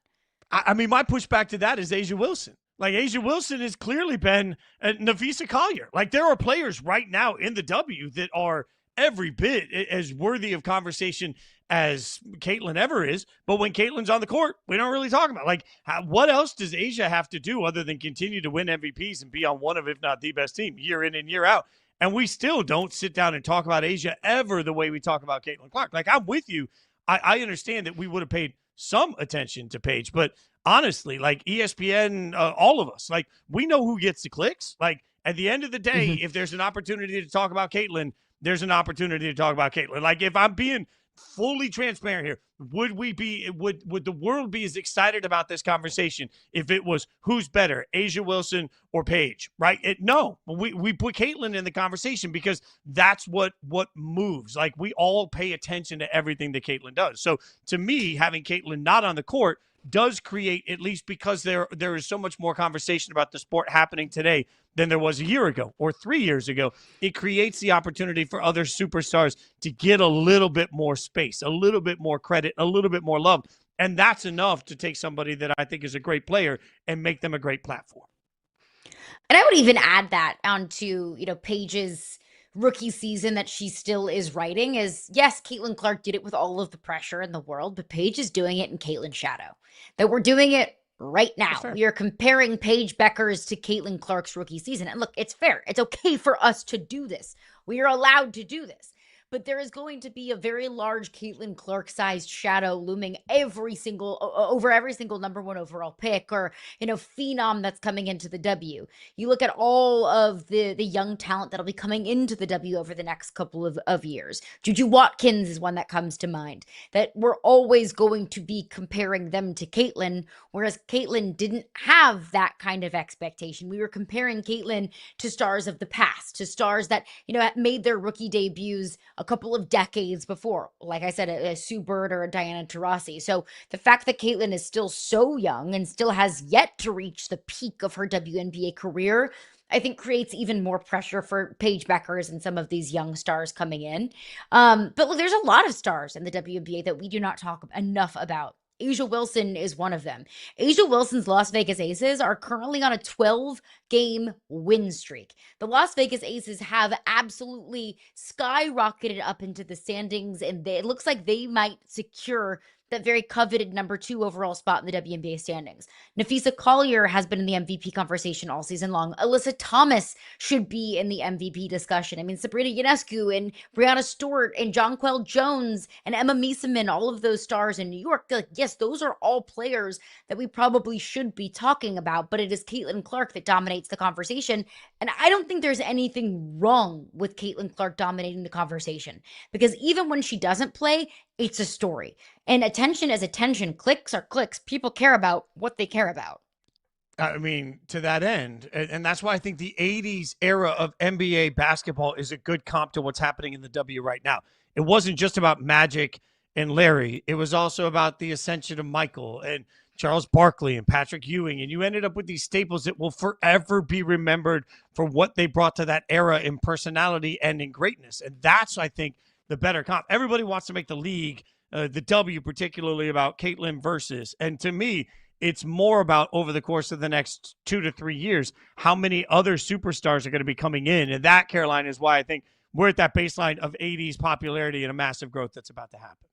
I mean, my pushback to that is A'ja Wilson. Like, A'ja Wilson has clearly been Nafisa Collier. Like, there are players right now in the W that are every bit as worthy of conversation as Caitlin ever is. But when Caitlin's on the court, we don't really talk about, like, what else does A'ja have to do other than continue to win MVPs and be on one of, if not the best team, year in and year out? And we still don't sit down and talk about A'ja ever the way we talk about Caitlin Clark. Like, I'm with you. I understand that we would have paid some attention to Paige, but honestly, like, ESPN, all of us, like, we know who gets the clicks. Like, at the end of the day, if there's an opportunity to talk about Caitlin, there's an opportunity to talk about Caitlin. Like, if I'm being fully transparent here, would the world be as excited about this conversation if it was who's better, A'ja Wilson or Paige, right? No, we put Caitlin in the conversation because that's what moves. Like, we all pay attention to everything that Caitlin does. So to me, having Caitlin not on the court does create, at least because there is so much more conversation about the sport happening today than there was a year ago or 3 years ago, it creates the opportunity for other superstars to get a little bit more space, a little bit more credit, a little bit more love. And that's enough to take somebody that I think is a great player and make them a great platform. And I would even add that onto, Paige's rookie season that she still is writing is, yes, Caitlin Clark did it with all of the pressure in the world, but Paige is doing it in Caitlin's shadow. That we're doing it right now. We are comparing Paige Bueckers to Caitlin Clark's rookie season. And look, it's fair. It's okay for us to do this. We are allowed to do this. But there is going to be a very large Caitlin Clark-sized shadow looming over every single #1 overall pick or, phenom that's coming into the W. You look at all of the young talent that'll be coming into the W over the next couple of years. Juju Watkins is one that comes to mind, that we're always going to be comparing them to Caitlin, whereas Caitlin didn't have that kind of expectation. We were comparing Caitlin to stars of the past, to stars that, made their rookie debuts a couple of decades before, like I said, a Sue Bird or a Diana Taurasi. So the fact that Caitlin is still so young and still has yet to reach the peak of her WNBA career, I think creates even more pressure for Paige Bueckers and some of these young stars coming in. But look, there's a lot of stars in the WNBA that we do not talk enough about. A'ja Wilson is one of them. A'ja Wilson's Las Vegas Aces are currently on a 12-game win streak. The Las Vegas Aces have absolutely skyrocketed up into the standings, and it looks like they might secure that very coveted #2 overall spot in the WNBA standings. Nafisa Collier has been in the MVP conversation all season long. Alyssa Thomas should be in the MVP discussion. I mean, Sabrina Ionescu and Brianna Stewart and Jonquel Jones and Emma Mieseman, all of those stars in New York. Like, yes, those are all players that we probably should be talking about, but it is Caitlin Clark that dominates the conversation. And I don't think there's anything wrong with Caitlin Clark dominating the conversation, because even when she doesn't play, it's a story. And attention is attention. Clicks are clicks. People care about what they care about. I mean, to that end, and that's why I think the 80s era of NBA basketball is a good comp to what's happening in the W right now. It wasn't just about Magic and Larry. It was also about the ascension of Michael and Charles Barkley and Patrick Ewing. And you ended up with these staples that will forever be remembered for what they brought to that era in personality and in greatness. And that's, I think, the better comp. Everybody wants to make the league, the W particularly, about Caitlin versus. And to me, it's more about over the course of the next 2 to 3 years, how many other superstars are going to be coming in. And that, Caroline, is why I think we're at that baseline of 80s popularity and a massive growth that's about to happen.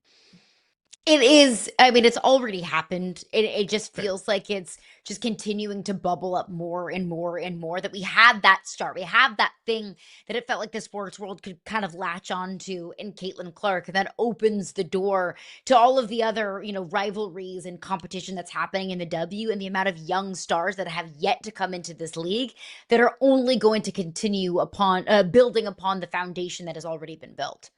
It is. I mean, it's already happened. It just feels like it's just continuing to bubble up more and more and more. That we had that start. We have that thing that it felt like the sports world could kind of latch onto in Caitlin Clark. And that opens the door to all of the other, rivalries and competition that's happening in the W, and the amount of young stars that have yet to come into this league that are only going to continue upon building upon the foundation that has already been built.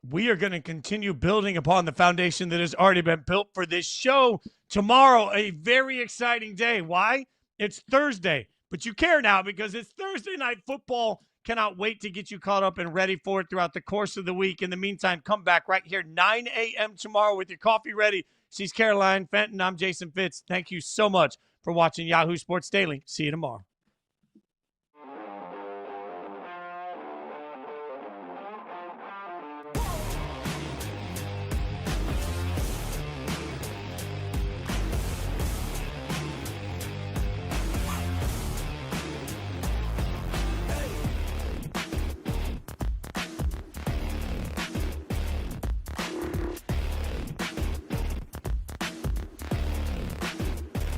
We are going to continue building upon the foundation that has already been built for this show. Tomorrow, a very exciting day. Why? It's Thursday, but you care now because it's Thursday night football. Cannot wait to get you caught up and ready for it throughout the course of the week. In the meantime, come back right here, 9 a.m. tomorrow with your coffee ready. She's Caroline Fenton. I'm Jason Fitz. Thank you so much for watching Yahoo Sports Daily. See you tomorrow.